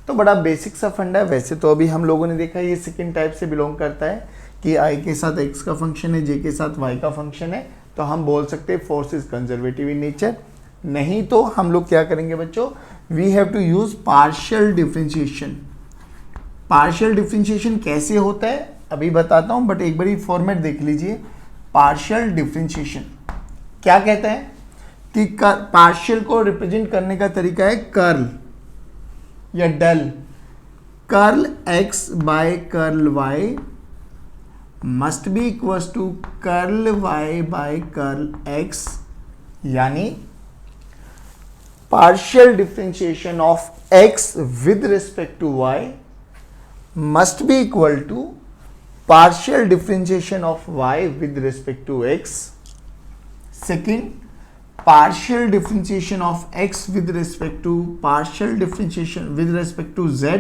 तो बड़ा बेसिक सा फंडा है। वैसे तो अभी हम लोगों ने देखा ये सेकंड टाइप से बिलोंग करता है कि आई के साथ एक्स का फंक्शन है, जे के साथ वाई का फंक्शन है, तो हम बोल सकते हैं force is conservative in nature. नहीं तो हम लोग क्या करेंगे बच्चों, we have to use partial differentiation. Partial differentiation कैसे होता है अभी बताता हूं, बट एक बारी फॉर्मेट देख लीजिए। पार्शियल डिफरेंशिएशन क्या कहता है कि पार्शियल को रिप्रेजेंट करने का तरीका है कर्ल या डेल। Curl X by curl Y must be equals to curl Y by curl X, यानी partial differentiation of X with respect to Y must be equal to partial differentiation of y with respect to x. Second, partial differentiation of x with respect to partial differentiation with respect to z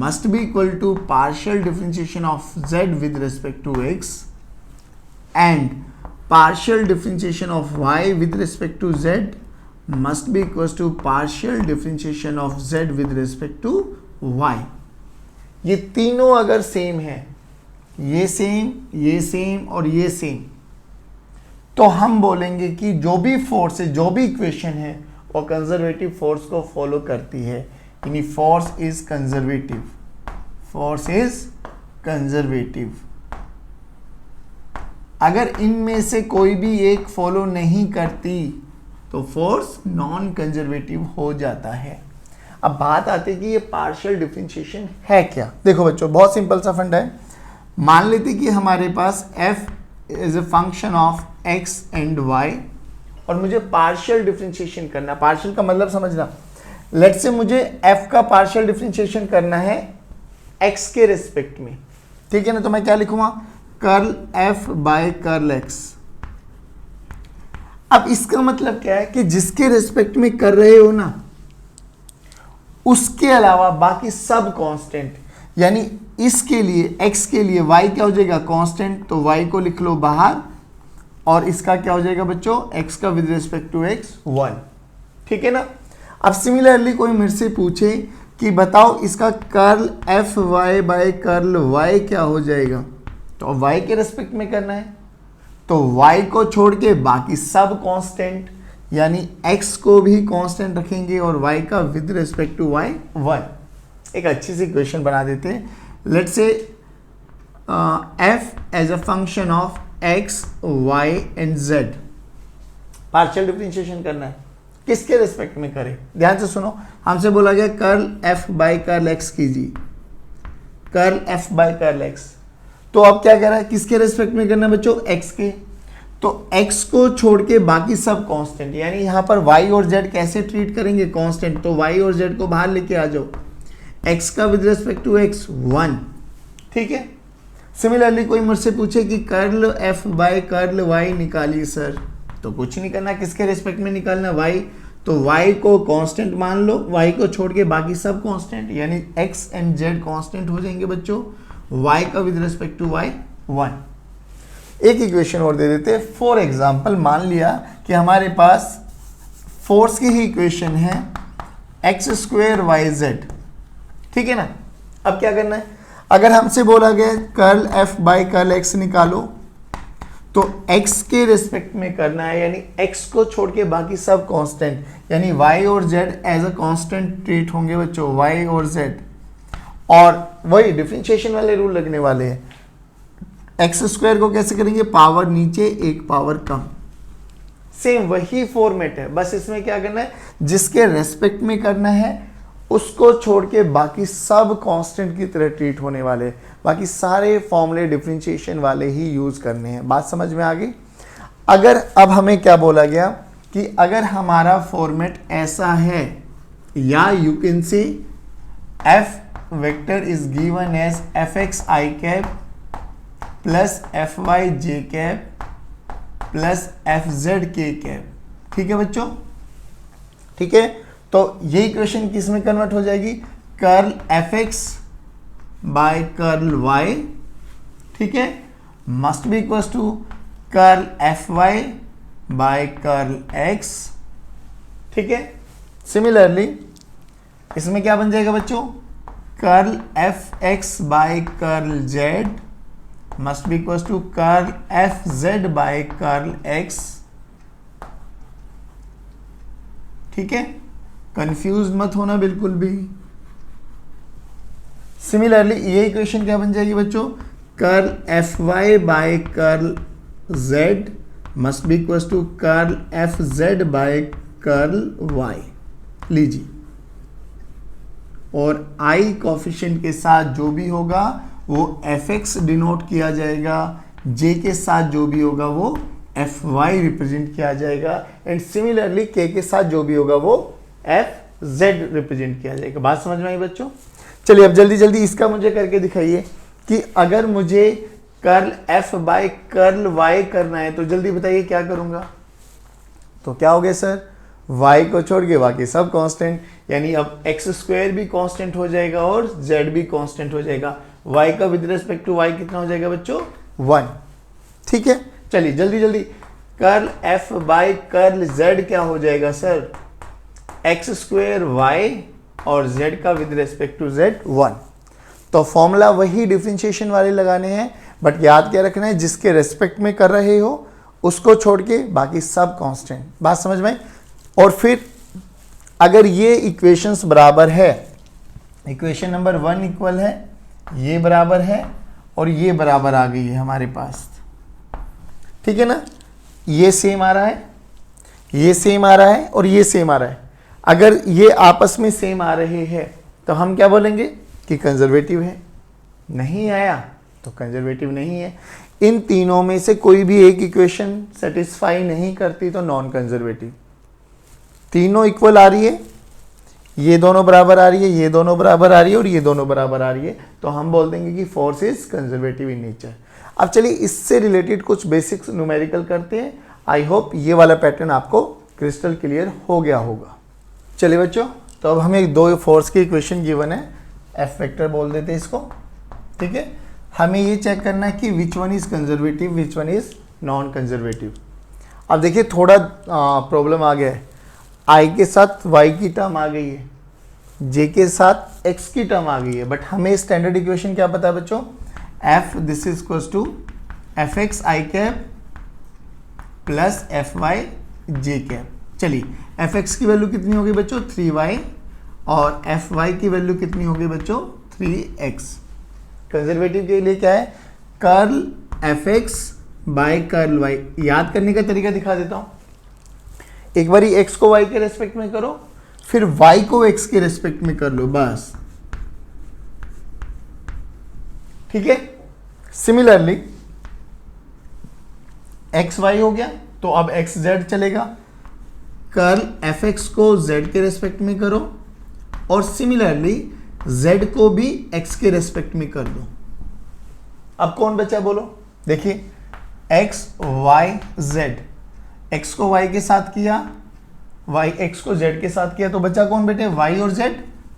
must be equal to partial differentiation of z with respect to x, and partial differentiation of y with respect to z must be equals to partial differentiation of z with respect to y. ये तीनों अगर सेम है, ये सेम और ये सेम, तो हम बोलेंगे कि जो भी फोर्स है, जो भी इक्वेशन है, वो कंजर्वेटिव फोर्स को फॉलो करती है, यानी force is conservative. Force is conservative. अगर इनमें से कोई भी एक फॉलो नहीं करती तो फोर्स नॉन कंजर्वेटिव हो जाता है। अब बात आती है कि ये पार्शियल डिफरेंशिएशन है क्या। देखो बच्चों, बहुत सिंपल सा फंडा है। मान लेते कि हमारे पास f is a function of x and y और मुझे पार्शियल डिफरेंशिएशन करना। पार्शियल का मतलब समझना, लेट्स से मुझे f का पार्शियल डिफरेंशिएशन करना है x के रिस्पेक्ट में, ठीक है ना। तो मैं क्या लिखूंगा, curl f by curl x। अब इसका मतलब क्या है कि जिसके रिस्पेक्ट में कर रहे हो ना, उसके अलावा बाकी सब कांस्टेंट, यानी इसके लिए x के लिए y क्या हो जाएगा, कांस्टेंट, तो y को लिख लो बाहर, और इसका क्या हो जाएगा बच्चों, x का विद रिस्पेक्ट टू x 1, ठीक है ना। अब सिमिलरली कोई मेरे से पूछे कि बताओ इसका curl F Y by curl y क्या हो जाएगा, तो y के रिस्पेक्ट में करना है, तो y को छोड़ के बाकी सब कांस्टेंट, यानी x को भी कांस्टेंट रखेंगे और y का विद रिस्पेक्ट टू y 1। एक अच्छी सी इक्वेशन बना देते हैं। Let's say f as a function of x, y and z। Partial differentiation करना है, किसके रिस्पेक्ट में करें, ध्यान से सुनो। हमसे बोला गया curl f by curl x कीजिए, curl f by curl x। तो अब क्या कह रहा है, किसके रिस्पेक्ट में करना है बच्चों, x के। तो x को छोड़ के बाकी सब कांस्टेंट, यानी यहां पर y और z कैसे ट्रीट करेंगे, कांस्टेंट, तो y और z को बाहर लेके आ जाओ, x का विद रिस्पेक्ट टू x 1, ठीक है। सिमिलरली कोई मुझसे पूछे कि curl f by curl y निकालिए सर, तो कुछ नहीं करना, किसके रिस्पेक्ट में निकालना, y, तो y को कांस्टेंट मान लो, y को छोड़ के बाकी सब कांस्टेंट, यानी x एंड z कांस्टेंट हो जाएंगे बच्चों, y का विद रिस्पेक्ट टू y 1। एक इक्वेशन और दे देते हैं। फॉर एग्जांपल मान लिया कि हमारे पास फोर्स की ही इक्वेशन है एक्स स्क्वायर वाई जेड, ठीक है ना। अब क्या करना है, अगर हमसे बोला गया curl f by curl x निकालो, तो x के रिस्पेक्ट में करना है, यानी x को छोड़ के बाकी सब कांस्टेंट, यानी y और z as a constant treat होंगे बच्चों, y और z, और वही डिफरेंशिएशन वाले रूल लगने वाले हैं। एक्स स्क्वायर को कैसे करेंगे, पावर नीचे एक पावर कम, सेम वही फॉर्मेट है, बस इसमें क्या करना है, जिसके रेस्पेक्ट में करना है उसको छोड़ के बाकी सब कांस्टेंट की तरह ट्रीट होने वाले, बाकी सारे फॉर्मूले डिफरेंशिएशन वाले ही यूज करने हैं। बात समझ में आ गई। अगर अब हमें क्या बोला गया कि अगर हमारा फॉर्मेट ऐसा है, या you can say f vector is given as f x i cap plus f y J cap plus f z k cap, ठीक है बच्चों, ठीक है। तो ये इक्वेशन किस में कन्वर्ट हो जाएगी, curl F x by curl y, ठीक है, must be equal to curl F Y by curl x, ठीक है। सिमिलरली इसमें क्या बन जाएगा बच्चों, curl F x by curl z must be equal to curl f z by curl x, ठीक है, कंफ्यूज मत होना बिल्कुल भी। सिमिलरली ये इक्वेशन क्या बन जाएगी बच्चों, curl F Y by curl z must be equal to curl f z by curl y, लीजिए। और आई कोफिशिएंट के साथ जो भी होगा वो एफ एक्स डिनोट किया जाएगा, जे के साथ जो भी होगा वो एफ वाई रिप्रेजेंट किया जाएगा, एंड सिमिलरली के साथ जो भी होगा वो एफ जेड रिप्रेजेंट किया जाएगा। बात समझ में आई बच्चों? चलिए अब जल्दी जल्दी इसका मुझे करके दिखाइए कि अगर मुझे curl f by curl y करना है तो जल्दी बताइए क्या करूंगा। तो क्या हो गया सर, y को छोड़ के बाकी सब कांस्टेंट, यानी अब एक्स स्क्वायर भी कांस्टेंट हो जाएगा और z भी कांस्टेंट हो जाएगा। y का विद रिस्पेक्ट टू y कितना हो जाएगा बच्चों, 1, ठीक है। चलिए जल्दी जल्दी, curl f by curl z क्या हो जाएगा सर, एक्स स्क्वायर y और z का विद रिस्पेक्ट टू z 1। तो फॉर्मूला वही डिफरेंशिएशन वाले लगाने हैं, बट याद क्या रखना है, जिसके रेस्पेक्ट में कर रहे हो उसको छोड़ के बाकी सब कांस्टेंट। बात समझ में? और फिर अगर ये इक्वेशंस बराबर है, इक्वेशन नंबर 1 इक्वल है, ये बराबर है और ये बराबर आ गई है हमारे पास, ठीक है ना, ये सेम आ रहा है, ये सेम आ रहा है और ये सेम आ रहा है। अगर ये आपस में सेम आ रहे हैं तो हम क्या बोलेंगे कि कंजर्वेटिव है, नहीं आया तो कंजर्वेटिव नहीं है। इन तीनों में से कोई भी एक इक्वेशन सेटिस्फाई नहीं करती तो नॉन कंजर्वेटिव। तीनों इक्वल आ रही है, ये दोनों बराबर आ रही है, ये दोनों बराबर आ रही है और ये दोनों बराबर आ रही है, तो हम बोल देंगे कि force is conservative in nature. अब चलिए इससे रिलेटेड कुछ बेसिक्स न्यूमेरिकल करते हैं। आई होप ये वाला पैटर्न आपको क्रिस्टल क्लियर हो गया होगा। चलिए बच्चों, तो अब हमें दो फोर्स की इक्वेशन गिवन है, एफ वेक्टर बोल देते हैं इसको, ठीक है। हमें ये चेक करना है कि which one is conservative, which one is non conservative. अब देखिए थोड़ा प्रॉब्लम आ गया है, आई के साथ वाई की टर्म आ गई है, जे के साथ एक्स की टर्म आ गई है, बट हमें स्टैंडर्ड इक्वेशन क्या पता है बच्चों, f this is equal to f x i cap plus f y J cap. चलिए एफ एक्स की वैल्यू कितनी होगी बच्चों, 3y, और एफ वाई की वैल्यू कितनी होगी बच्चों, 3x। कंजर्वेटिव के लिए क्या है, curl F x by curl y. याद करने का तरीका दिखा देता हूं, एक बार x को y के रेस्पेक्ट में करो, फिर y को x के रेस्पेक्ट में कर लो, बस, ठीक है। सिमिलरली एक्स वाई हो गया तो अब एक्स जेड चलेगा, कर्ल एफ एक्स को z के रेस्पेक्ट में करो और सिमिलरली z को भी x के रेस्पेक्ट में कर दो। अब कौन बचा बोलो, देखिए x y z, x को y के साथ किया, x को z के साथ किया, तो बचा कौन बेटे, y और z।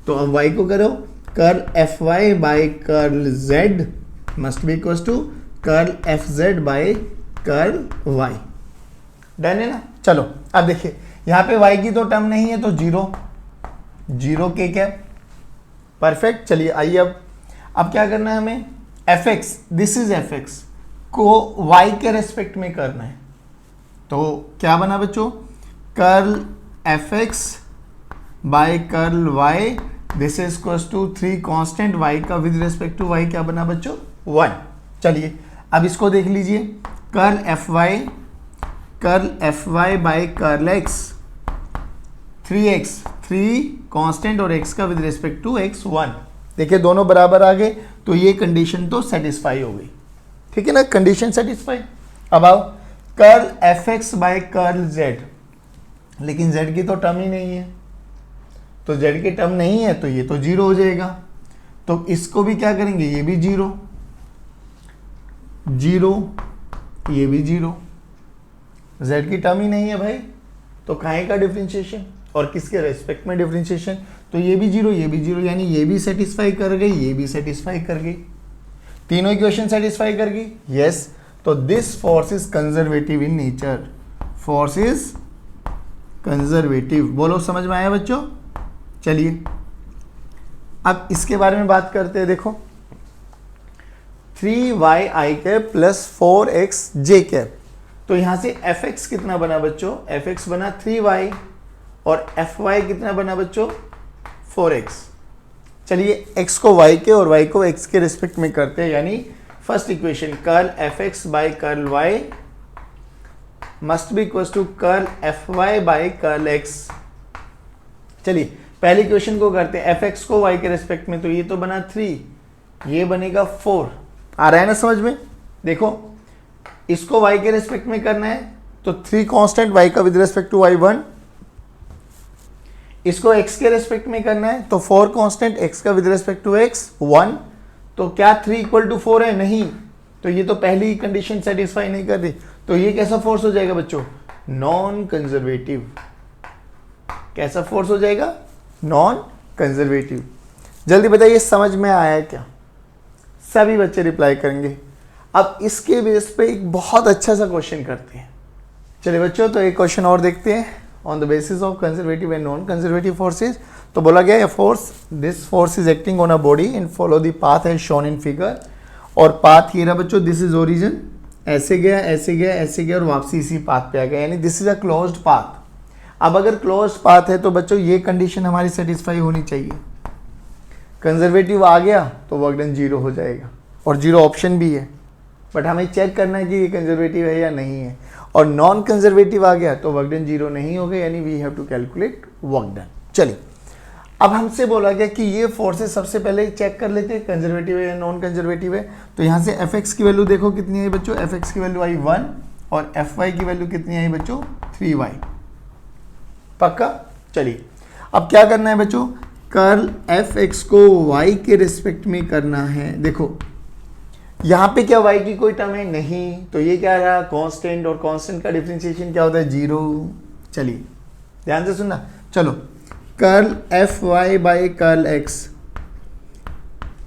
तो अब y को करो, curl F Y by curl z must be equal to curl f z by curl y। Done है ना। चलो अब देखिए यहाँ पे y की तो टर्म नहीं है तो 0 के कैप, परफेक्ट। चलिए आइए अब क्या करना है हमें, F X, this is F X को y के रेस्पेक्ट में करना है, तो क्या बना बच्चों, curl F x by curl y, this is equal to 3 constant y का विद रेस्पेक्ट टू y क्या बना बच्चों, 1। चलिए अब इसको देख लीजिए, curl F Y by curl X, 3x, 3 constant और x का विद रिस्पेक्ट टू x 1। देखिए दोनों बराबर आ गए तो ये कंडीशन तो सेटिस्फाई हो गई, ठीक है ना, कंडीशन सेटिस्फाई। अब आओ curl F x by curl z, लेकिन z की तो टर्म ही नहीं है, तो z की टर्म नहीं है तो ये तो 0 हो जाएगा, तो इसको भी क्या करेंगे, ये भी 0, ये भी 0, z की टर्म ही नहीं है भाई, तो काहे का डिफरेंशिएशन, और किसके रेस्पेक्ट में डिफरेंशिएशन, तो ये भी जीरो ये भी जीरो, यानी ये भी सेटिस्फाई कर गई ये भी सेटिस्फाई कर गई, तीनों इक्वेशन सेटिस्फाई कर गई। यस, तो this force is conservative in nature, force is conservative. बोलो समझ में आया बच्चों? चलिए अब इसके बारे में बात करते हैं। देखो 3y cap plus 4xj cap, तो यहां से fx कितना बना बच्चों? fx बना 3y और fy कितना बना बच्चों? 4x। चलिए x को y के और y को x के रिस्पेक्ट में करते हैं, यानी first equation curl fx by curl y must be equal to curl fy by curl x। चलिए पहली इक्वेशन को करते हैं, fx को y के रिस्पेक्ट में, तो ये तो बना 3, ये बनेगा 4। आ रहा है ना समझ में? देखो इसको y के रिस्पेक्ट में करना है तो 3 कांस्टेंट y का विद रिस्पेक्ट टू y 1, इसको x के रिस्पेक्ट में करना है तो 4 कांस्टेंट x का विद रिस्पेक्ट टू x 1। तो क्या 3 इक्वल टू 4 है? नहीं, तो ये तो पहली ही कंडीशन सेटिस्फाई नहीं कर रही, तो ये कैसा फोर्स हो जाएगा बच्चों? Non conservative. कैसा फोर्स हो जाएगा? Non conservative. जल्दी बताइए समझ में आया क्या? सभी बच्चे रिप्लाई करेंगे। अब इसके बेस पे एक बहुत अच्छा सा क्वेश्चन करते हैं। चलिए बच्चों, तो एक क्वेश्चन और देखते हैं on the basis of conservative and non conservative forces. तो बोला गया है force, this force is acting on a body and follow the path as shown in figure. और पाथ ये रहा बच्चों, दिस इज ओरिजिन, ऐसे गया ऐसे गया ऐसे गया और वापसी इसी पाथ पे आ गया, यानी this is a closed path. अब अगर क्लोज्ड पाथ है तो बच्चों ये कंडीशन हमारी सेटिस्फाई होनी चाहिए। कंजर्वेटिव आ गया तो वर्क डन 0 हो जाएगा, और 0 ऑप्शन भी है, बट हमें चेक करना है कि ये कंजर्वेटिव है या नहीं है। और नॉन कंजर्वेटिव आ गया तो वर्क डन 0 नहीं होगा, यानी we have to calculate work done. चलिए अब हमसे बोला गया कि ये फोर्सेस सबसे पहले चेक कर लेते हैं कंजर्वेटिव है या नॉन कंजर्वेटिव है। तो यहाँ से fx की वैल्यू देखो कितनी आई बच्चों? fx की वैल्यू आई 1 और fy की वैल्यू कितनी आई बच्चों? 3y। पक्का? चलिए अब क्या करना है बच्चों? कर्ल fx को y के रिस्पेक्ट में करना है। देखो यहाँ पे क्या y की कोई टर्म है? नहीं, तो ये क्या रहा? कांस्टेंट, और कांस्टेंट का डिफरेंशिएशन क्या होता है? 0। चलिए ध्यान से सुनना। चलो curl fy by curl x,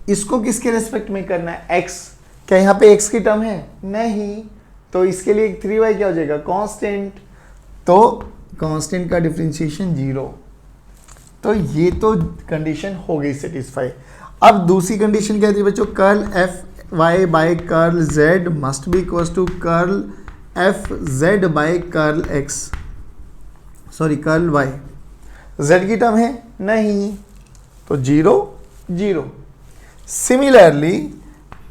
इसको किसके रिस्पेक्ट में करना है? x। क्या यहाँ पे x की टर्म है? नहीं, तो इसके लिए 3y क्या हो जाएगा? कांस्टेंट, तो कांस्टेंट का डिफरेंशिएशन 0। तो ये तो कंडीशन हो गई सेटिस्फाई। अब दूसरी कंडीशन क्या थी बच्चों? Curl fy by curl z must be equal to curl fz by curl x, sorry curl y। z की टर्म है? नहीं, तो 0 0। Similarly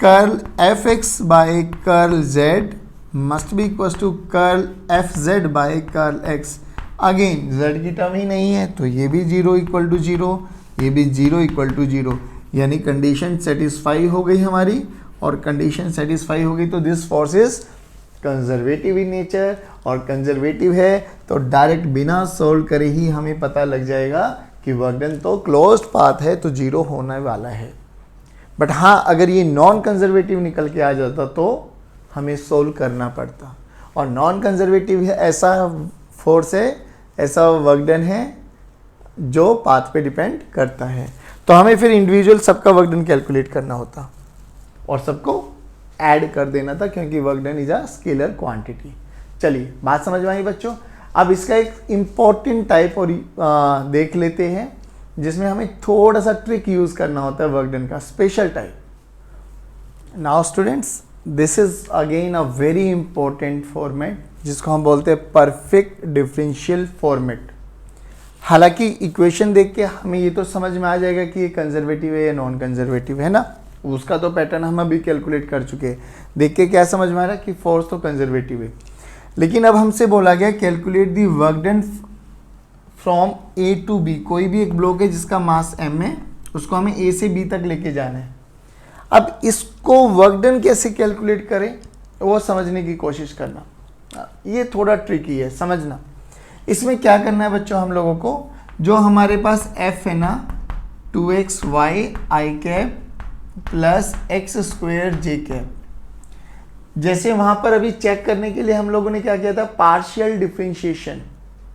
curl fx by curl z must be equal to curl fz by curl x। Again z की टर्म ही नहीं है, तो ये भी 0 इक्वल टू 0, ये भी 0 इक्वल टू 0, यानी कंडीशन सेटिस्फाई हो गई हमारी। और कंडीशन सेटिस्फाई हो गई तो this force is conservative in nature, और कंजर्वेटिव है तो डायरेक्ट बिना सोल्व करे ही हमें पता लग जाएगा कि वर्क डन तो क्लोज्ड पाथ है, तो 0 होने वाला है। बट हाँ, अगर ये नॉन कंजर्वेटिव निकल के आ जाता तो हमें सोल्व करना पड़ता। और नॉन कंजर्वेटिव है ऐसा फोर्स है, ऐसा वर्क डन है जो पाथ पे डिपेंड करता है, तो हमें फिर इंडिविजुअल सबका वर्क डन कैलकुलेट करना होता और सबको ऐड कर देना था, क्योंकि work done is a scalar quantity. चलिए बात समझ में आई बच्चों? अब इसका एक इम्पॉर्टेंट टाइप और देख लेते हैं, जिसमें हमें थोड़ा सा ट्रिक यूज करना होता है वर्क डन का, special type. Now students, this is again a very important format, जिसको हम बोलते हैं परफेक्ट डिफरेंशियल फॉर्मेट। हालांकि इक्वेशन देख के हमें ये तो समझ में आ जाएगा कि ये कंजर्वेटिव है या नॉन कंजर्वेटिव है ना, उसका तो पैटर्न हम अभी कैलकुलेट कर चुके हैं। देख के क्या समझ में आ रहा है कि फोर्स तो कंजर्वेटिव है। लेकिन अब हमसे बोला गया calculate the work done from A to B. कोई भी एक ब्लॉक है जिसका मास m है, उसको हमें a से b तक लेके जाना है। अब इसको वर्क डन कैसे कैलकुलेट करें वो समझने की कोशिश करना, ये थोड़ा ट्रिकी है समझना। इसमें क्या करना है बच्चों हम लोगों को, जो हमारे पास f है ना 2xy i cap plus x square J cap, जैसे वहां पर अभी चेक करने के लिए हम लोगों ने क्या किया था? पार्शियल डिफरेंशिएशन,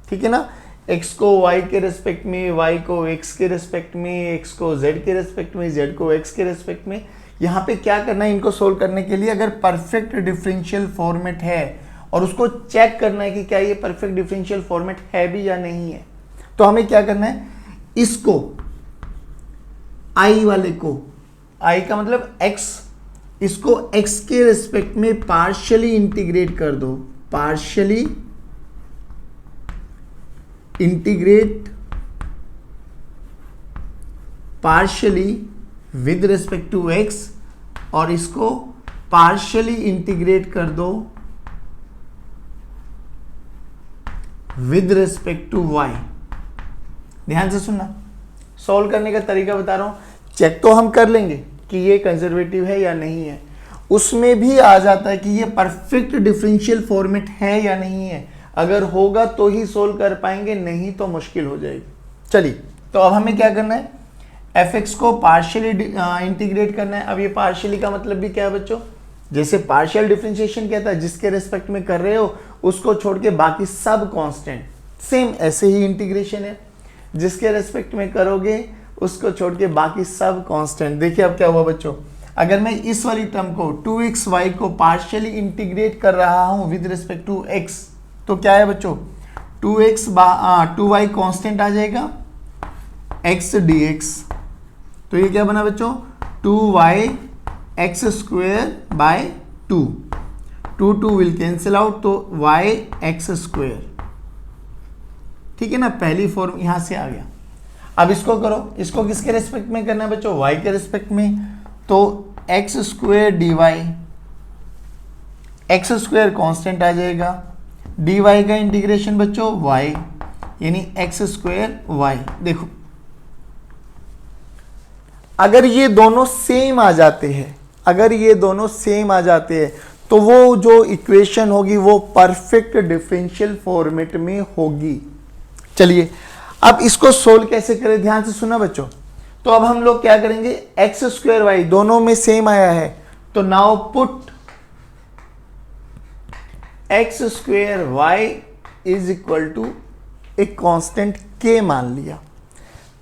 ठीक है ना। x को y के रेस्पेक्ट में, y को x के रेस्पेक्ट में, x को z के रेस्पेक्ट में, z को x के रेस्पेक्ट में। यहाँ पे क्या करना है इनको सोल्व करने के लिए, अगर परफेक्ट डिफरेंशियल फॉर्मेट है और उसको चेक करना है कि क्या ये परफेक्ट डिफरेंशियल फॉर्मेट है भी या नहीं है, तो हमें क्या करना है, इसको i वाले को, i का मतलब x, इसको x के रेस्पेक्ट में पार्शियली इंटीग्रेट कर दो, partially integrate partially with respect to x, और इसको पार्शियली इंटीग्रेट कर दो विद रेस्पेक्ट टू y। ध्यान से सुनना, सॉल्व करने का तरीका बता रहा हूं। चेक तो हम कर लेंगे कि ये कंजर्वेटिव है या नहीं है, उसमें भी आ जाता है कि ये परफेक्ट डिफरेंशियल फॉर्मेट है या नहीं है। अगर होगा तो ही सोल्व कर पाएंगे, नहीं तो मुश्किल हो जाएगी। चलिए, तो अब हमें क्या करना है, fx को पार्शियली इंटीग्रेट करना है। अब ये पार्शियली का मतलब भी क्या है बच्चों, जैसे पार्शियल डिफरेंशिएशन क्या था, जिसके रेस्पेक्ट में कर रहे हो उसको छोड़ के बाकी सब कांस्टेंट, सेम ऐसे ही इंटीग्रेशन है, जिसके रेस्पेक्ट में करोगे उसको छोड़ के बाकी सब कांस्टेंट। देखिए अब क्या हुआ बच्चों, अगर मैं इस वाली टर्म को 2xy को पार्शियली इंटीग्रेट कर रहा हूं विद रिस्पेक्ट टू x, तो क्या है बच्चों, 2y कांस्टेंट आ जाएगा, x dx, तो ये क्या बना बच्चों, 2y x square by 2, 2 will cancel out, तो y x स्क्वेयर। ठीक है ना, पहली फॉर्म यहां से आ गया। अब इसको करो, इसको किसके रेस्पेक्ट में करना है बच्चों, y के रेस्पेक्ट में, तो x square dy, x square constant आ जाएगा, dy का इंटीग्रेशन बच्चों y, यानी x स्क्वेयर y। देखो अगर ये दोनों सेम आ जाते हैं, अगर ये दोनों सेम आ जाते हैं तो वो जो इक्वेशन होगी वो परफेक्ट डिफरेंशियल फॉर्मेट में होगी। चलिए अब इसको सोल्व कैसे करें, ध्यान से सुना बच्चों। तो अब हम लोग क्या करेंगे, एक्स स्क्वायर वाई दोनों में सेम आया है, तो now put X square Y is equal to एक कांस्टेंट के मान लिया।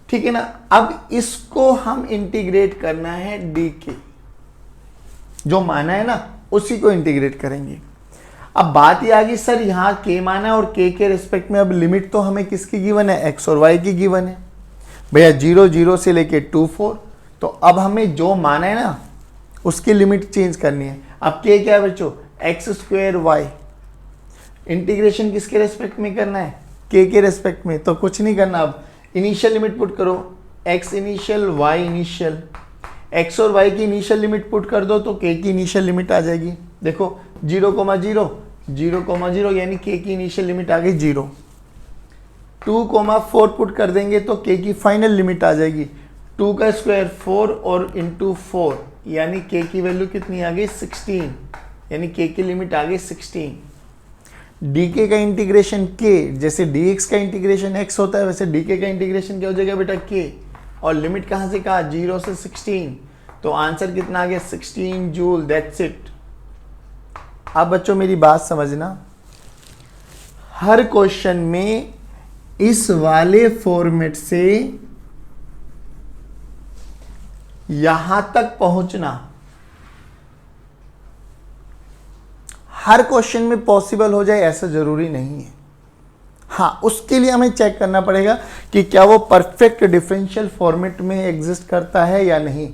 ठीक है ना, अब इसको हम इंटीग्रेट करना है डी के, जो माना है ना उसी को इंटीग्रेट करेंगे। अब बात ये आ गई सर यहां के माना है और के रिस्पेक्ट में अब लिमिट तो हमें किसकी गिवन है, एक्स और वाई की गिवन है भैया, 0 0 से लेके 2 4। तो अब हमें जो माना है ना उसकी लिमिट चेंज करनी है। अब के क्या है बच्चों, एक्स स्क्वायर वाई, इंटीग्रेशन किसके रेस्पेक्ट में करना है, के रेस्पेक्ट में, तो कुछ नहीं करना। अब इनिशियल लिमिट पुट करो, X initial Y initial, X और वाई की इनिशियल लिमिट पुट कर दो तो के की इनिशियल लिमिट आ जाएगी। देखो 0 0 0 0 यानी के की इनिशियल लिमिट आ गई 0। 2 4 पुट कर देंगे तो के की फाइनल लिमिट आ जाएगी 2 का स्क्वायर 4 और इंटू 4, यानी के की वैल्यू कितनी आ गई 16, यानी के की लिमिट आ गई 16। डीके का इंटीग्रेशन के, जैसे dx का इंटीग्रेशन x होता है वैसे डीके का इंटीग्रेशन क्या हो जाएगा बेटा k, और लिमिट कहां से कहा 0 से 16, तो आंसर कितना आ गया 16 जूल, दैट्स इट। अब बच्चों मेरी बात समझना, हर क्वेश्चन में इस वाले फॉर्मेट से यहां तक पहुंचना हर क्वेश्चन में पॉसिबल हो जाए ऐसा जरूरी नहीं है। हाँ, उसके लिए हमें चेक करना पड़ेगा कि क्या वो परफेक्ट डिफरेंशियल फॉर्मेट में एग्जिस्ट करता है या नहीं।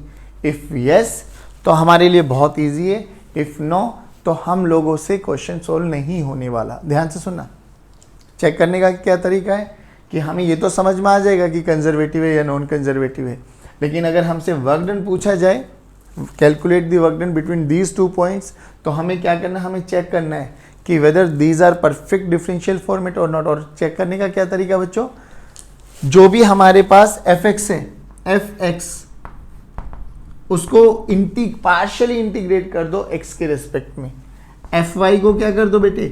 इफ यस तो हमारे लिए बहुत इजी है, इफ नो तो हम लोगों से क्वेश्चन सोल्व नहीं होने वाला। ध्यान से सुनना, चेक करने का क्या तरीका है कि हमें ये तो समझ में आ जाएगा कि कंजर्वेटिव है या नॉन कंजर्वेटिव है, लेकिन अगर हमसे वर्क डन पूछा जाए, calculate the work done between these 2 points, तो हमें क्या करना है, हमें चेक करना है कि whether these are perfect differential format और नॉट। और चेक करने का क्या तरीका बच्चों, जो भी हमारे पास fx है, fx उसको पार्शियली इंटीग्रेट कर दो x के रेस्पेक्ट में, fy को क्या कर दो बेटे,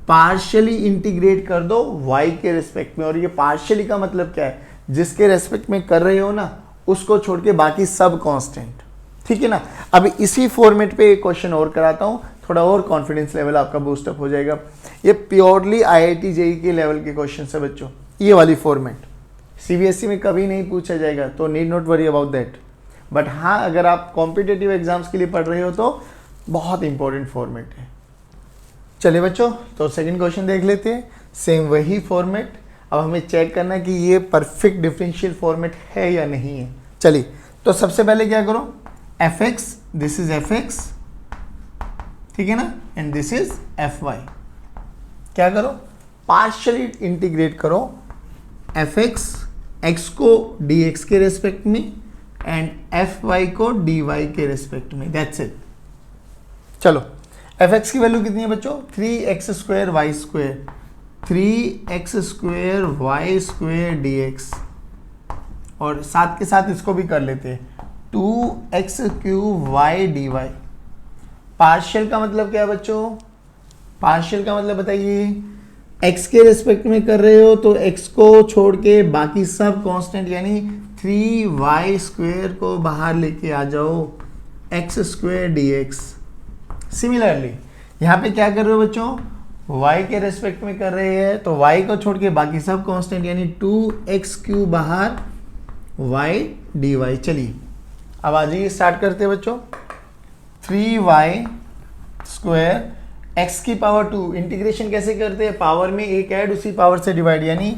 पार्शियली इंटीग्रेट कर दो y के रेस्पेक्ट में। और ये पार्शियली का मतलब क्या है, जिसके रेस्पेक्ट में कर रहे हो ना उसको छोड़ के बाकी सब कांस्टेंट। ठीक है ना, अब इसी फॉर्मेट पे एक क्वेश्चन और कराता हूं, थोड़ा और कॉन्फिडेंस लेवल आपका बूस्टअप हो जाएगा। ये प्योरली IIT JEE के लेवल के क्वेश्चन है बच्चों, ये वाली फॉर्मेट सीबीएसई में कभी नहीं पूछा जाएगा, तो need not worry about that. But हाँ, अगर आप कॉम्पिटिटिव एग्जाम्स के लिए पढ़ रहे हो तो बहुत इंपॉर्टेंट फॉर्मेट है। चलिए बच्चों, तो सेकंड क्वेश्चन देख लेते हैं। सेम वही फॉर्मेट, अब हमें चेक करना है कि ये परफेक्ट डिफरेंशियल फॉर्मेट है या नहीं है। चलिए, तो सबसे पहले क्या करो, F X, this is F X, ठीक है ना, and this is F Y. क्या करो, पार्शियली इंटीग्रेट करो एफ एक्स, एक्स को डी एक्स के रेस्पेक्ट में एंड एफ वाई को डी वाई के रेस्पेक्ट में, दैट्स इट। चलो, एफ एक्स की वैल्यू कितनी है बच्चों, 3x square Y square, 3x square Y square D X, और साथ के साथ इसको भी कर लेते हैं 2x cube Y D Y. Partial का मतलब क्या है बच्चों, पार्शियल का मतलब बताइए, x के रेस्पेक्ट में कर रहे हो तो x को छोड़ के बाकी सब कांस्टेंट यानी 3y स्क्वायर को बाहर लेके आ जाओ, x square D x. Similarly यहाँ पे क्या कर रहे हो बच्चों, y के रेस्पेक्ट में कर रहे हैं तो y को छोड़ के बाकी सब कांस्टेंट यानी 2x क्यूब बाहर y डी वाई। चलिए अब आ जाइए, स्टार्ट करते हैं बच्चों। 3y स्क्वायर x की पावर 2, इंटीग्रेशन कैसे करते हैं, पावर में एक ऐड उसी पावर से डिवाइड, यानी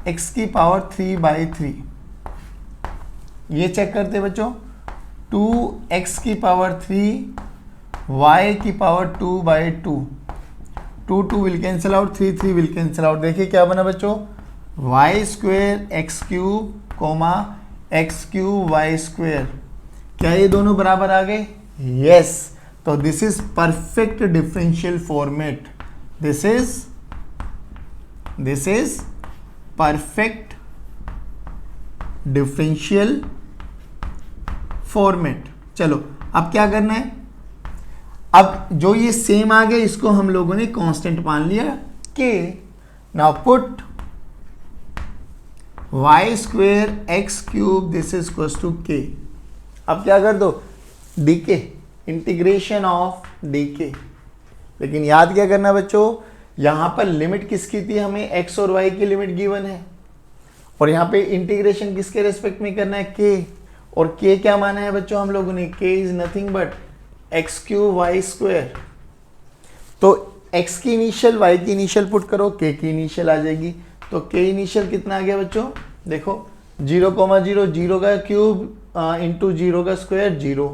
x की पावर 3/3। ये चेक करते हैं बच्चों, 2x की पावर 3, y की पावर 2/2, 2 will cancel out, 3 will cancel out. देखिए क्या बना बच्चों, y square X cube comma X cube Y square. क्या ये दोनों बराबर आ गए, यस। तो this is perfect differential format, this is perfect differential format. चलो अब क्या करना है, अब जो ये सेम आ गया इसको हम लोगों ने कांस्टेंट मान लिया K. Now put Y square X cube this is equal to K. अब क्या कर दो, डीके, इंटीग्रेशन ऑफ डीके। लेकिन याद क्या करना बच्चों, यहां पर लिमिट किसकी थी, हमें एक्स और वाई की लिमिट गिवन है, और यहां पे इंटीग्रेशन किसके रेस्पेक्ट में करना है, के। और के क्या माना है बच्चों हम लोगों ने, K is nothing but X cube Y square. तो x की इनिशियल y की इनिशियल पुट करो, k की इनिशियल आ जाएगी। तो k इनिशियल कितना आ गया बच्चों, देखो 0,0, 0 का क्यूब इंटू 0 का स्क्वायर 0,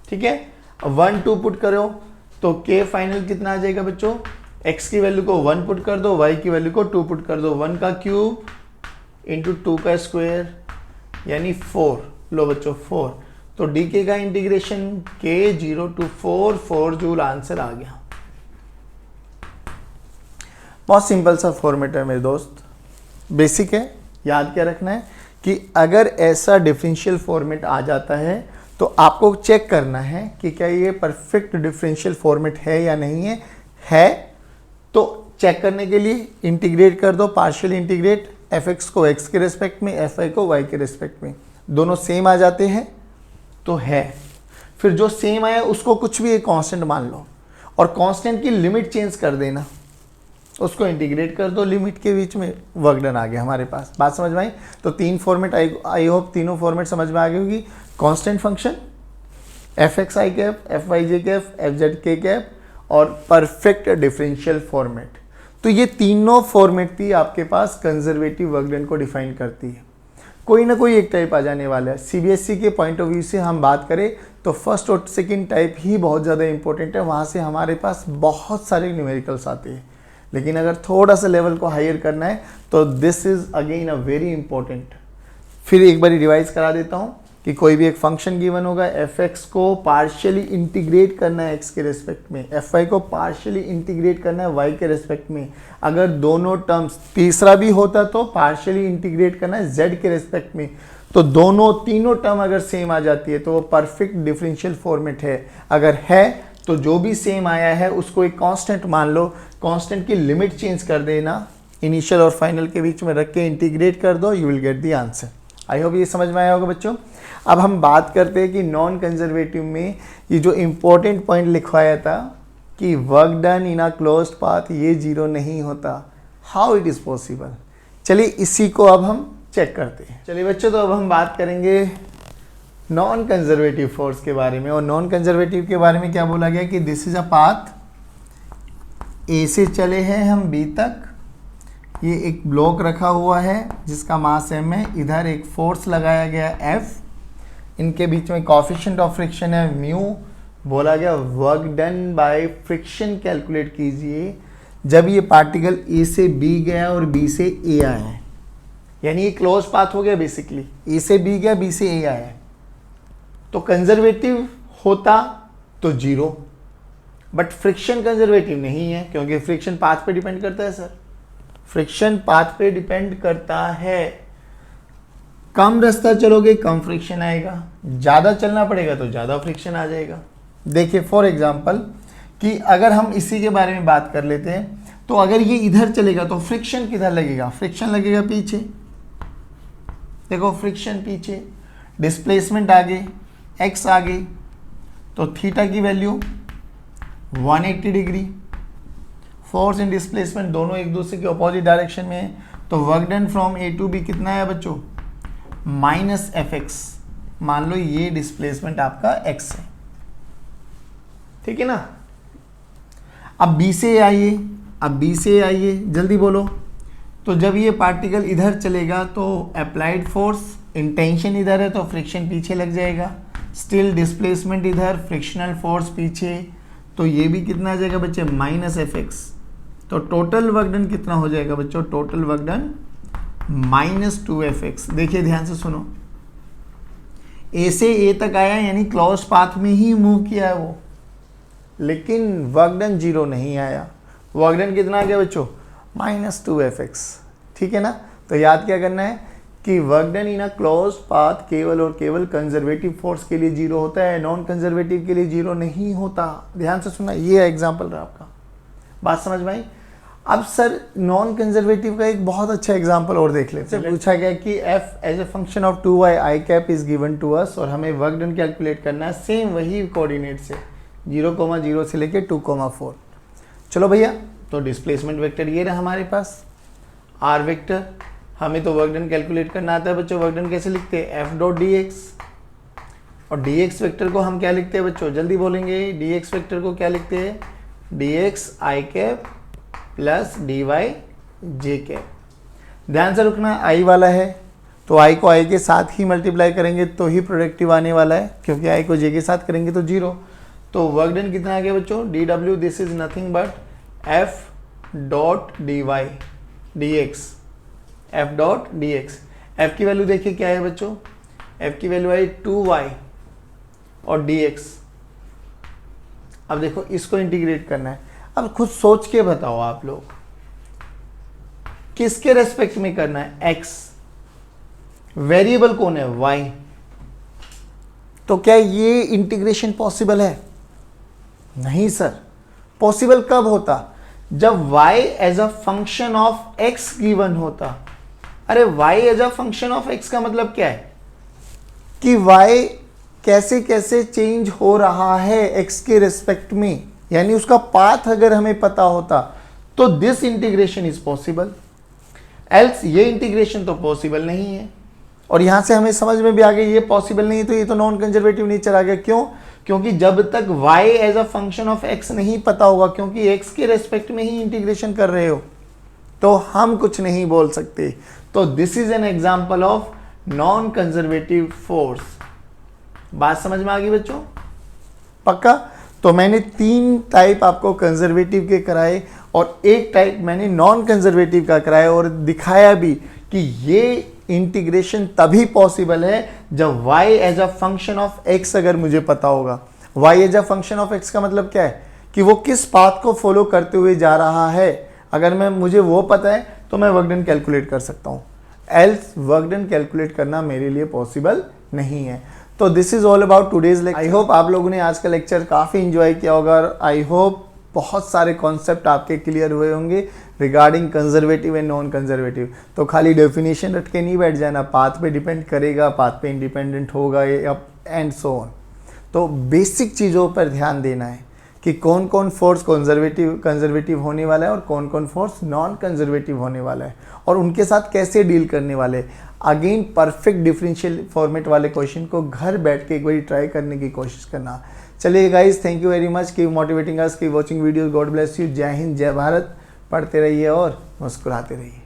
ठीक है। 1 2 पुट करो तो k फाइनल कितना आ जाएगा बच्चों, x की वैल्यू को 1 पुट कर दो, y की वैल्यू को 2 पुट कर दो, 1 का क्यूब इंटू 2 का स्क्वायर यानी 4। लो बच्चों 4, तो डी का integration k 0 to 4 joule answer आ गया। बहुत सिंपल सा फॉर्मेट है मेरे दोस्त, बेसिक है। याद क्या रखना है कि अगर ऐसा डिफरेंशियल फॉर्मेट आ जाता है तो आपको चेक करना है कि क्या ये परफेक्ट डिफरेंशियल फॉर्मेट है या नहीं है। तो चेक करने के लिए इंटीग्रेट कर दो, पार्शियल इंटीग्रेट, एफ एक्स को एक्स के रेस्पेक्ट में, एफ वाई को वाई के रेस्पेक्ट में, दोनों सेम आ जाते हैं तो है। फिर जो सेम आया उसको कुछ भी एक कांस्टेंट मान लो, और कांस्टेंट की लिमिट चेंज कर देना, उसको इंटीग्रेट कर दो, लिमिट के बीच में वर्क डन आ गया हमारे पास। बात समझ में आई? तो तीन फॉर्मेट, आई होप तीनों फॉर्मेट समझ में आ गई होगी। Constant function, F x i cap, F y J cap, F z k cap, और परफेक्ट डिफरेंशियल फॉर्मेट। तो ये तीनों फॉर्मेट थी आपके पास, कंजर्वेटिव वर्क डन को डिफाइन करती है। कोई ना कोई एक टाइप आ जाने वाला है। सीबीएसई के पॉइंट ऑफ व्यू से हम बात करें तो फर्स्ट और सेकंड टाइप ही बहुत ज़्यादा इंपॉर्टेंट है, वहाँ से हमारे पास बहुत सारे न्यूमेरिकल्स आते हैं। लेकिन अगर थोड़ा सा लेवल को हायर करना है तो this is again a very important. फिर एक बार रिवाइज करा देता हूँ कि कोई भी एक फंक्शन गिवन होगा, एफ एक्स को पार्शियली इंटीग्रेट करना है एक्स के रेस्पेक्ट में, एफ वाई को पार्शियली इंटीग्रेट करना है वाई के रेस्पेक्ट में। अगर दोनों टर्म्स, तीसरा भी होता तो पार्शियली इंटीग्रेट करना है जेड के रेस्पेक्ट में। तो दोनों तीनों टर्म अगर सेम आ जाती है तो वो परफेक्ट डिफरेंशियल फॉर्मेट है। अगर है तो जो भी सेम आया है उसको एक कांस्टेंट मान लो, कांस्टेंट की लिमिट चेंज कर देना, इनिशियल और फाइनल के बीच में रख के इंटीग्रेट कर दो, you will get the answer. I hope ये समझ में आया होगा बच्चों। अब हम बात करते हैं कि नॉन कंजर्वेटिव में ये जो इम्पोर्टेंट पॉइंट लिखवाया था कि work done in a closed path, ये जीरो नहीं होता। How it is possible? चलिए इसी को अब हम चेक करते हैं। चलिए बच्चों, तो अब हम बात करेंगे नॉन कंजर्वेटिव फोर्स के बारे में। और नॉन कंजर्वेटिव के बारे में क्या बोला गया कि दिस इज अ पाथ, ए से चले हैं हम बी तक, ये एक ब्लॉक रखा हुआ है जिसका मास m है, इधर एक फोर्स लगाया गया F, इनके बीच में कोएफिशिएंट ऑफ फ्रिक्शन है म्यू, बोला गया work done by friction calculate कीजिए जब ये पार्टिकल ए से बी गया और बी से ए आया है, यानी ये क्लोज पाथ हो गया बेसिकली, ए से बी गया बी से ए आया है। तो कंजर्वेटिव होता तो 0, बट फ्रिक्शन कंजर्वेटिव नहीं है क्योंकि फ्रिक्शन पाथ पे डिपेंड करता है सर, फ्रिक्शन पाथ पे डिपेंड करता है। कम रास्ता चलोगे कम फ्रिक्शन आएगा, ज़्यादा चलना पड़ेगा तो ज़्यादा फ्रिक्शन आ जाएगा। देखिए फॉर एग्जांपल कि अगर हम इसी के बारे में बात कर लेते हैं, तो अगर ये इधर चलेगा तो फ्रिक्शन किधर लगेगा, फ्रिक्शन लगेगा पीछे, देखो फ्रिक्शन पीछे, डिस्प्लेसमेंट आगे, एक्स आगे, तो थीटा की value 180 degree, force and displacement दोनों एक दूसरे के अपोजिट डायरेक्शन में है, तो work done from A to B कितना है बच्चों, माइनस एफ एक्स। मान लो ये डिस्प्लेसमेंट आपका एक्स है, ठीक है ना। अब बी से आइए, अब बी से आइए, जल्दी बोलो। तो जब ये पार्टिकल इधर चलेगा तो अप्लाइड फोर्स, इंटेंशन इधर है तो फ्रिक्शन पीछे लग जाएगा, स्टिल डिस्प्लेसमेंट इधर, फ्रिक्शनल फोर्स पीछे, तो ये भी कितना आ जाएगा बच्चे, माइनस एफ एक्स। तो टोटल वर्क डन कितना हो जाएगा बच्चों, total work done minus 2Fx। देखिए ध्यान से सुनो, ए से ए तक आया यानी क्लोज पाथ में ही मूव किया है वो, लेकिन वर्क डन 0 नहीं आया। वर्क डन कितना आ गया बच्चों, माइनस 2Fx, ठीक है ना। तो याद क्या करना है कि work done in a close path केवल और केवल कंजर्वेटिव फोर्स के लिए 0 होता है, नॉन कंजर्वेटिव के लिए 0 नहीं होता। ध्यान से सुना, ये एग्जाम्पल रहा आपका, बात समझ में आई। अब सर नॉन कंजर्वेटिव का एक बहुत अच्छा एग्जांपल और देख लेते हैं। पूछा गया कि f as a function of 2y i cap is given to us, और हमें वर्क डन कैलकुलेट करना है सेम वही कोऑर्डिनेट से 0,0 से लेके 2,4। चलो भैया, तो डिस्प्लेसमेंट वेक्टर ये रहा हमारे पास, r वेक्टर, हमें तो वर्क डन कैलकुलेट करना आता है बच्चों। वर्क डन कैसे लिखते हैं, f डॉट डी एक्स, और डी एक्स वेक्टर को हम क्या लिखते हैं बच्चों, जल्दी बोलेंगे, डी एक्स वेक्टर को क्या लिखते हैं, D x i cap plus D Y J cap. ध्यान से रुकना, आई वाला है तो आई को आई के साथ ही मल्टीप्लाई करेंगे तो ही प्रोडक्टिव आने वाला है, क्योंकि आई को जे के साथ करेंगे तो 0। तो वर्क डन कितना आ गया बच्चों, D W, this is nothing but F dot D Y D X, F dot D X. F की वैल्यू देखिए क्या है बच्चों, एफ की वैल्यू आई 2y और डी एक्स। अब देखो इसको इंटीग्रेट करना है, अब खुद सोच के बताओ आप लोग किसके रेस्पेक्ट में करना है, x, वेरिएबल कौन है, y। तो क्या ये इंटीग्रेशन पॉसिबल है, नहीं सर। पॉसिबल कब होता, जब y as a function of x given होता। अरे y as a function of x का मतलब क्या है कि y कैसे कैसे चेंज हो रहा है x के रेस्पेक्ट में, यानी उसका पाथ अगर हमें पता होता तो this integration is possible, else ये इंटीग्रेशन तो पॉसिबल नहीं है। और यहां से हमें समझ में भी आ गया ये पॉसिबल नहीं है, तो ये तो नॉन कंजर्वेटिव नेचर आ गया। क्यों, क्योंकि जब तक y as a function of x नहीं पता होगा, क्योंकि x के रेस्पेक्ट में ही इंटीग्रेशन कर रहे हो, तो हम कुछ नहीं बोल सकते। तो this is an example of non conservative force. बात समझ में आ गई बच्चों, पक्का। तो मैंने 3 टाइप आपको कंजर्वेटिव के कराए और 1 टाइप मैंने नॉन कंजर्वेटिव का कराया, और दिखाया भी कि ये इंटीग्रेशन तभी पॉसिबल है जब y as a function of x अगर मुझे पता होगा। y as a function of x का मतलब क्या है कि वो किस पाथ को फॉलो करते हुए जा रहा है। अगर मुझे वो पता है तो मैं वर्क डन कैलकुलेट कर सकता हूँ, एल्स वर्क डन कैलकुलेट करना मेरे लिए पॉसिबल नहीं है। तो this is all about today's lecture. I hope आप लोगों ने आज का लेक्चर काफ़ी इंजॉय किया होगा, और आई होप बहुत सारे कॉन्सेप्ट आपके क्लियर हुए होंगे regarding conservative and non conservative. तो खाली डेफिनेशन रट के नहीं बैठ जाना, पाथ पे डिपेंड करेगा, पाथ पे इंडिपेंडेंट होगा एंड सो ऑन। तो बेसिक चीज़ों पर ध्यान देना है कि कौन कौन फोर्स कंजर्वेटिव होने वाला है और कौन कौन फोर्स नॉन कंजर्वेटिव होने वाला है और उनके साथ कैसे डील करने वाले हैं। अगेन परफेक्ट डिफरेंशियल फॉर्मेट वाले क्वेश्चन को घर बैठ के एक बार ट्राई करने की कोशिश करना। चलिए guys, thank you very much, keep motivating us, keep watching videos, God bless you, जय हिंद, जय भारत। पढ़ते रहिए और मुस्कुराते रहिए।